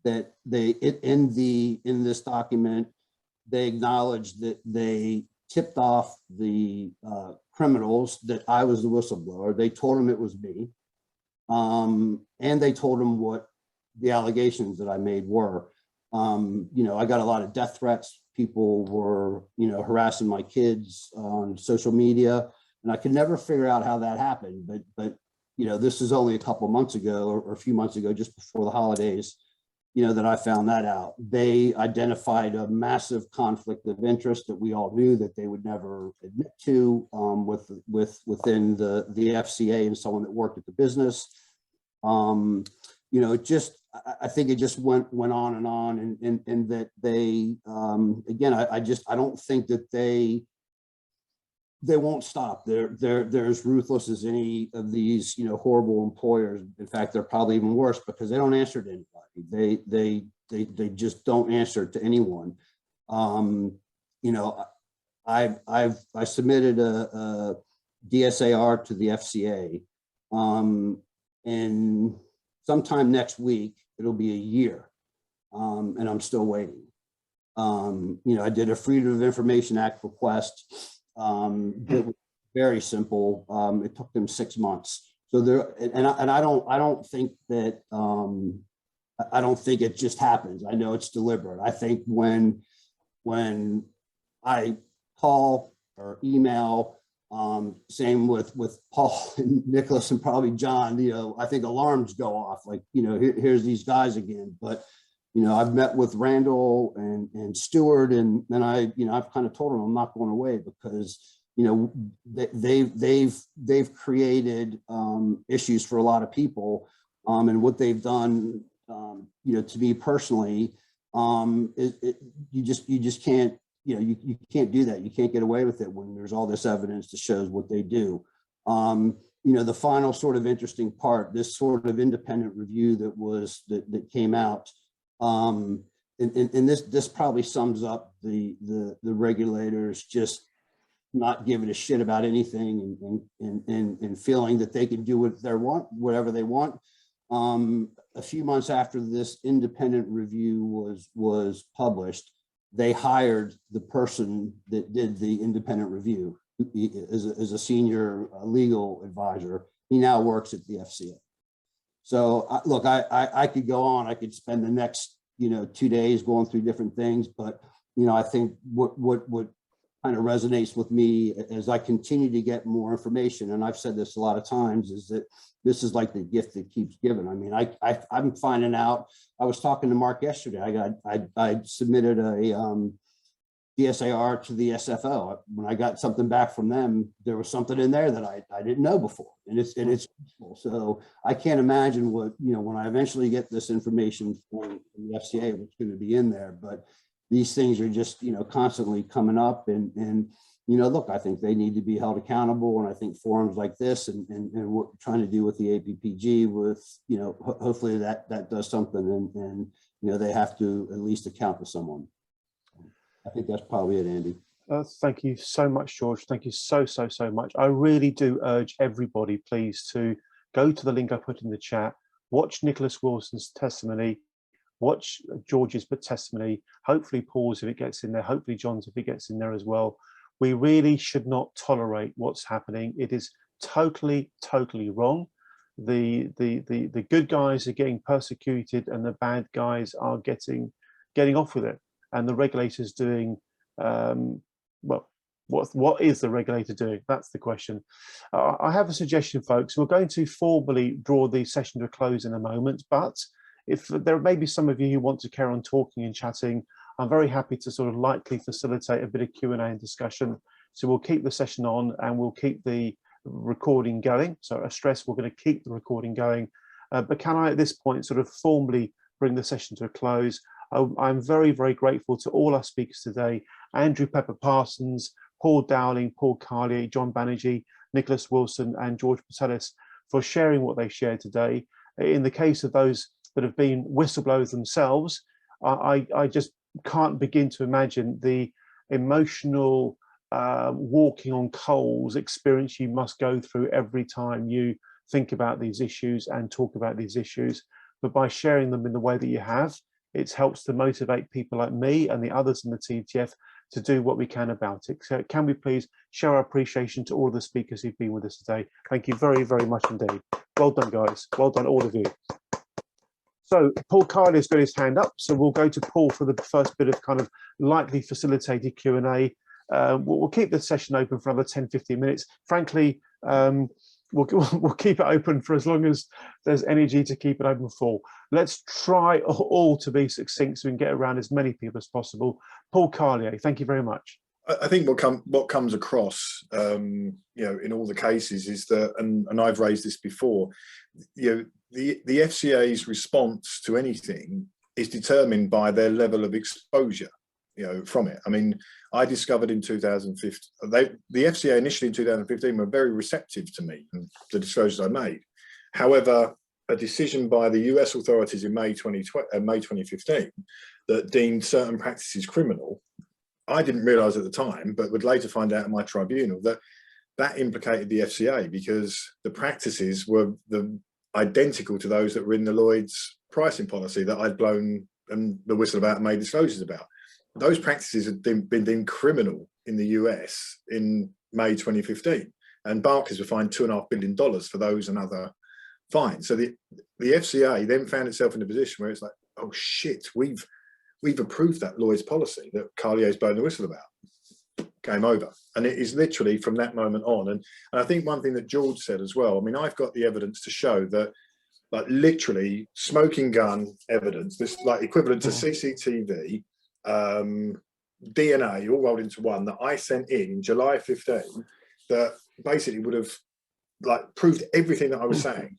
that in this document, they acknowledged that they tipped off the criminals that I was the whistleblower. They told them it was me, and they told them what the allegations that I made were. I got a lot of death threats. People were, harassing my kids on social media, and I could never figure out how that happened. But this is only a couple months ago, or a few months ago, just before the holidays, that I found that out. They identified a massive conflict of interest that we all knew that they would never admit to, within the FCA and someone that worked at the business. I think it just went on and on, and that they, again, I don't think that they won't stop. They're as ruthless as any of these, horrible employers. In fact, they're probably even worse, because they don't answer to anybody. They just don't answer to anyone. I submitted a DSAR to the FCA, and sometime next week, it'll be a year, and I'm still waiting. I did a Freedom of Information Act request. It was very simple. It took them 6 months. So I don't think that, I don't think it just happens. I know it's deliberate. I think when I call or email, same with Paul and Nicholas and probably John, I think alarms go off, like, here's these guys again. But, I've met with Randall and Stewart, and then I've kind of told them I'm not going away, because, they've created issues for a lot of people. And what they've done, to me personally, you just can't, you can't do that. You can't get away with it when there's all this evidence that shows what they do. The final sort of interesting part, this sort of independent review that came out, and this probably sums up the regulators just not giving a shit about anything, and feeling that they can do whatever they want. A few months after this independent review was published, they hired the person that did the independent review as a senior legal advisor. He now works at the FCA. So look, I could go on. I could spend the next 2 days going through different things, but I think what kind of resonates with me as I continue to get more information, and I've said this a lot of times, is that this is like the gift that keeps giving. I mean, I'm finding out. I was talking to Mark yesterday. I submitted a DSAR to the SFO. When I got something back from them, there was something in there that I didn't know before, and it's useful. So I can't imagine what, when I eventually get this information from the FCA, what's going to be in there. But these things are just, constantly coming up, and look, I think they need to be held accountable. And I think forums like this and what we're trying to do with the APPG, with, hopefully that does something, and they have to at least account to someone. I think that's probably it, Andy. Thank you so much, George. Thank you so much. I really do urge everybody, please, to go to the link I put in the chat, watch Nicholas Wilson's testimony, watch George's testimony, hopefully Paul's if it gets in there, hopefully John's if it gets in there as well. We really should not tolerate what's happening. It is totally wrong. The good guys are getting persecuted and the bad guys are getting off with it. And the regulator's doing, well, what is the regulator doing? That's the question. I have a suggestion, folks. We're going to formally draw the session to a close in a moment, but if there may be some of you who want to carry on talking and chatting, I'm very happy to sort of lightly facilitate a bit of Q&A and discussion. So we'll keep the session on and we'll keep the recording going. So I stress we're going to keep the recording going. But can I at this point sort of formally bring the session to a close? I'm very grateful to all our speakers today: Andrew Pepper Parsons, Paul Dowling, Paul Carlier, John Banerjee, Nicholas Wilson and George Patelis for sharing what they shared today. In the case of those that have been whistleblowers themselves, I just can't begin to imagine the emotional walking on coals experience you must go through every time you think about these issues and talk about these issues. But by sharing them in the way that you have, it helps to motivate people like me and the others in the TTF to do what we can about it. So can we please show our appreciation to all of the speakers who've been with us today? Thank you very much indeed. Well done, guys. Well done, all of you. So Paul Carley's got his hand up, so we'll go to Paul for the first bit of kind of lightly facilitated Q&A. We'll keep the session open for another 10-15 minutes. Frankly, we'll keep it open for as long as there's energy to keep it open for. Let's try all to be succinct so we can get around as many people as possible. Paul Carlier, thank you very much. I think what comes across, you know, in all the cases is that, and I've raised this before, you know, the FCA's response to anything is determined by their level of exposure, you know, from it. I mean, I discovered in 2015, the FCA initially in 2015 were very receptive to me and the disclosures I made. However, a decision by the US authorities in May 2015 that deemed certain practices criminal, I didn't realise at the time, but would later find out in my tribunal that implicated the FCA because the practices were identical to those that were in the Lloyd's pricing policy that I'd blown and the whistle about and made disclosures about. Those practices had been deemed criminal in the US in May 2015, and Barclays were fined $2.5 billion for those and other fines. So the FCA then found itself in a position where it's like, oh shit, we've approved that Lloyd's policy that Carlier's blown the whistle about. Game over. And it is literally from that moment on. And I think one thing that George said as well, I mean, I've got the evidence to show that, like, literally smoking gun evidence, this like equivalent to CCTV, DNA all rolled into one that I sent in July 15 that basically would have like proved everything that I was saying,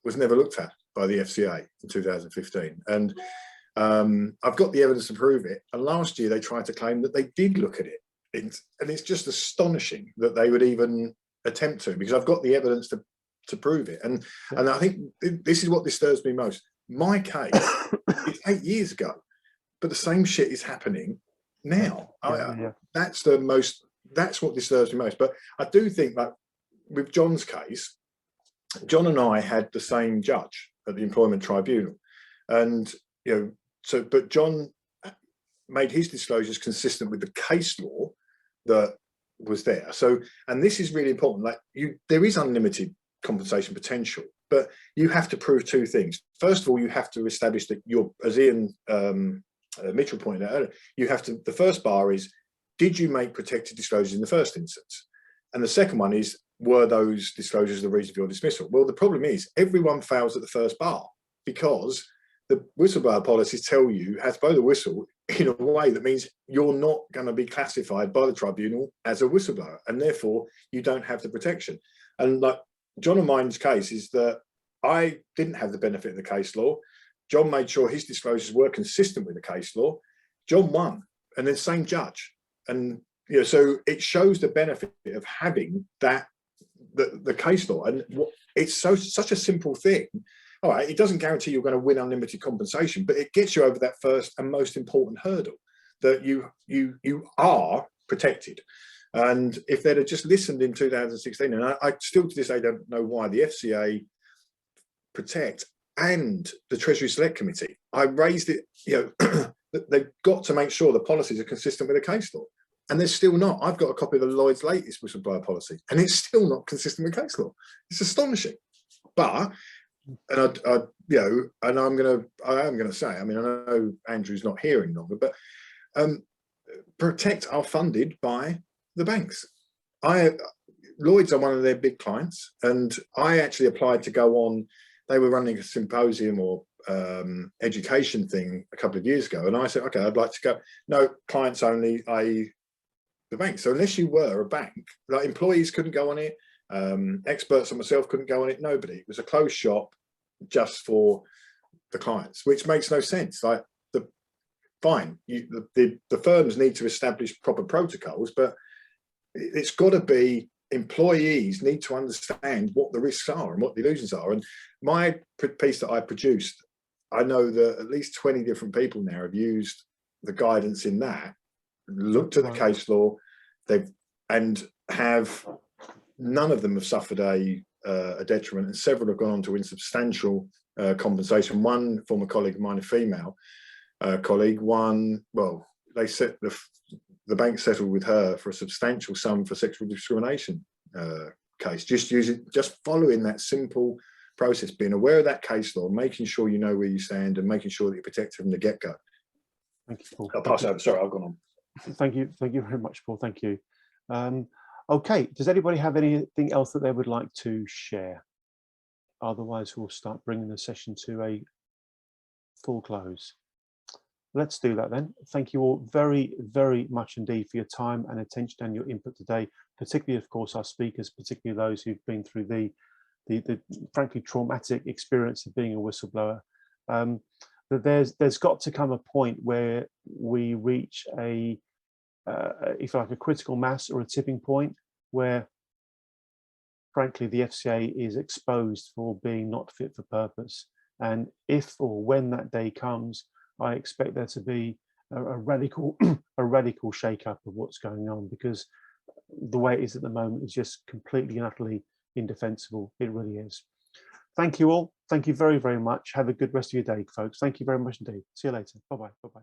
was never looked at by the FCA in 2015. And I've got the evidence to prove it. And last year they tried to claim that they did look at it. And it's just astonishing that they would even attempt to, because I've got the evidence to prove it. And I think this is what disturbs me most. My case is 8 years ago, but the same shit is happening now. That's what disturbs me most. But I do think that with John's case, John and I had the same judge at the employment tribunal. And, you know, so, but John made his disclosures consistent with the case law that was there. So, and this is really important, like there is unlimited compensation potential, but you have to prove two things. First of all, you have to establish that you're, as Ian Mitchell pointed out earlier, you have to, the first bar is, did you make protected disclosures in the first instance? And the second one is, were those disclosures the reason for your dismissal? Well, the problem is everyone fails at the first bar because the whistleblower policies tell you how to blow the whistle in a way that means you're not going to be classified by the tribunal as a whistleblower, and therefore you don't have the protection. And like John and mine's case is that I didn't have the benefit of the case law. John made sure his disclosures were consistent with the case law. John won, and then same judge. And you know, so it shows the benefit of having that the case law. And it's such a simple thing. All right, it doesn't guarantee you're going to win unlimited compensation, but it gets you over that first and most important hurdle, that you are protected. And if they'd have just listened in 2016, and I still to this day don't know why the FCA Protect and the Treasury Select Committee, I raised it, you know, they've got to make sure the policies are consistent with the case law. And there's still not. I've got a copy of the Lloyd's latest whistleblower policy, and it's still not consistent with case law. It's astonishing. But, and you know, and I am going to say, I mean, I know Andrew's not here any longer, but Protect are funded by the banks. Lloyd's are one of their big clients, and I actually applied to go on. They were running a symposium or education thing a couple of years ago, and I said, okay, I'd like to go. No, clients only, i.e. the bank. So unless you were a bank, like employees couldn't go on it, experts and myself couldn't go on it, nobody. It was a closed shop just for the clients, which makes no sense. Like, fine, the firms need to establish proper protocols, but it's got to be, employees need to understand what the risks are and what the illusions are. And my piece that I produced, I know that at least 20 different people now have used the guidance in that, looked at the case law, and have, none of them have suffered a detriment, and several have gone on to win substantial compensation. One former colleague of mine, a female colleague, won, well, they set the bank settled with her for a substantial sum for sexual discrimination case. Just following that simple process, being aware of that case law, making sure you know where you stand, and making sure that you're protected from the get-go. Thank you, Paul. I'll pass over. Sorry, I've gone on. Thank you very much, Paul. Thank you. Okay, does anybody have anything else that they would like to share? Otherwise, we'll start bringing the session to a full close. Let's do that then. Thank you all very, very much indeed for your time and attention and your input today, particularly, of course, our speakers, particularly those who've been through the frankly traumatic experience of being a whistleblower. There's got to come a point where we reach if you like, a critical mass or a tipping point where, frankly, the FCA is exposed for being not fit for purpose. And if or when that day comes, I expect there to be a radical shake-up of what's going on, because the way it is at the moment is just completely and utterly indefensible. It really is. Thank you all. Thank you very, very much. Have a good rest of your day, folks. Thank you very much indeed. See you later. Bye-bye. Bye-bye.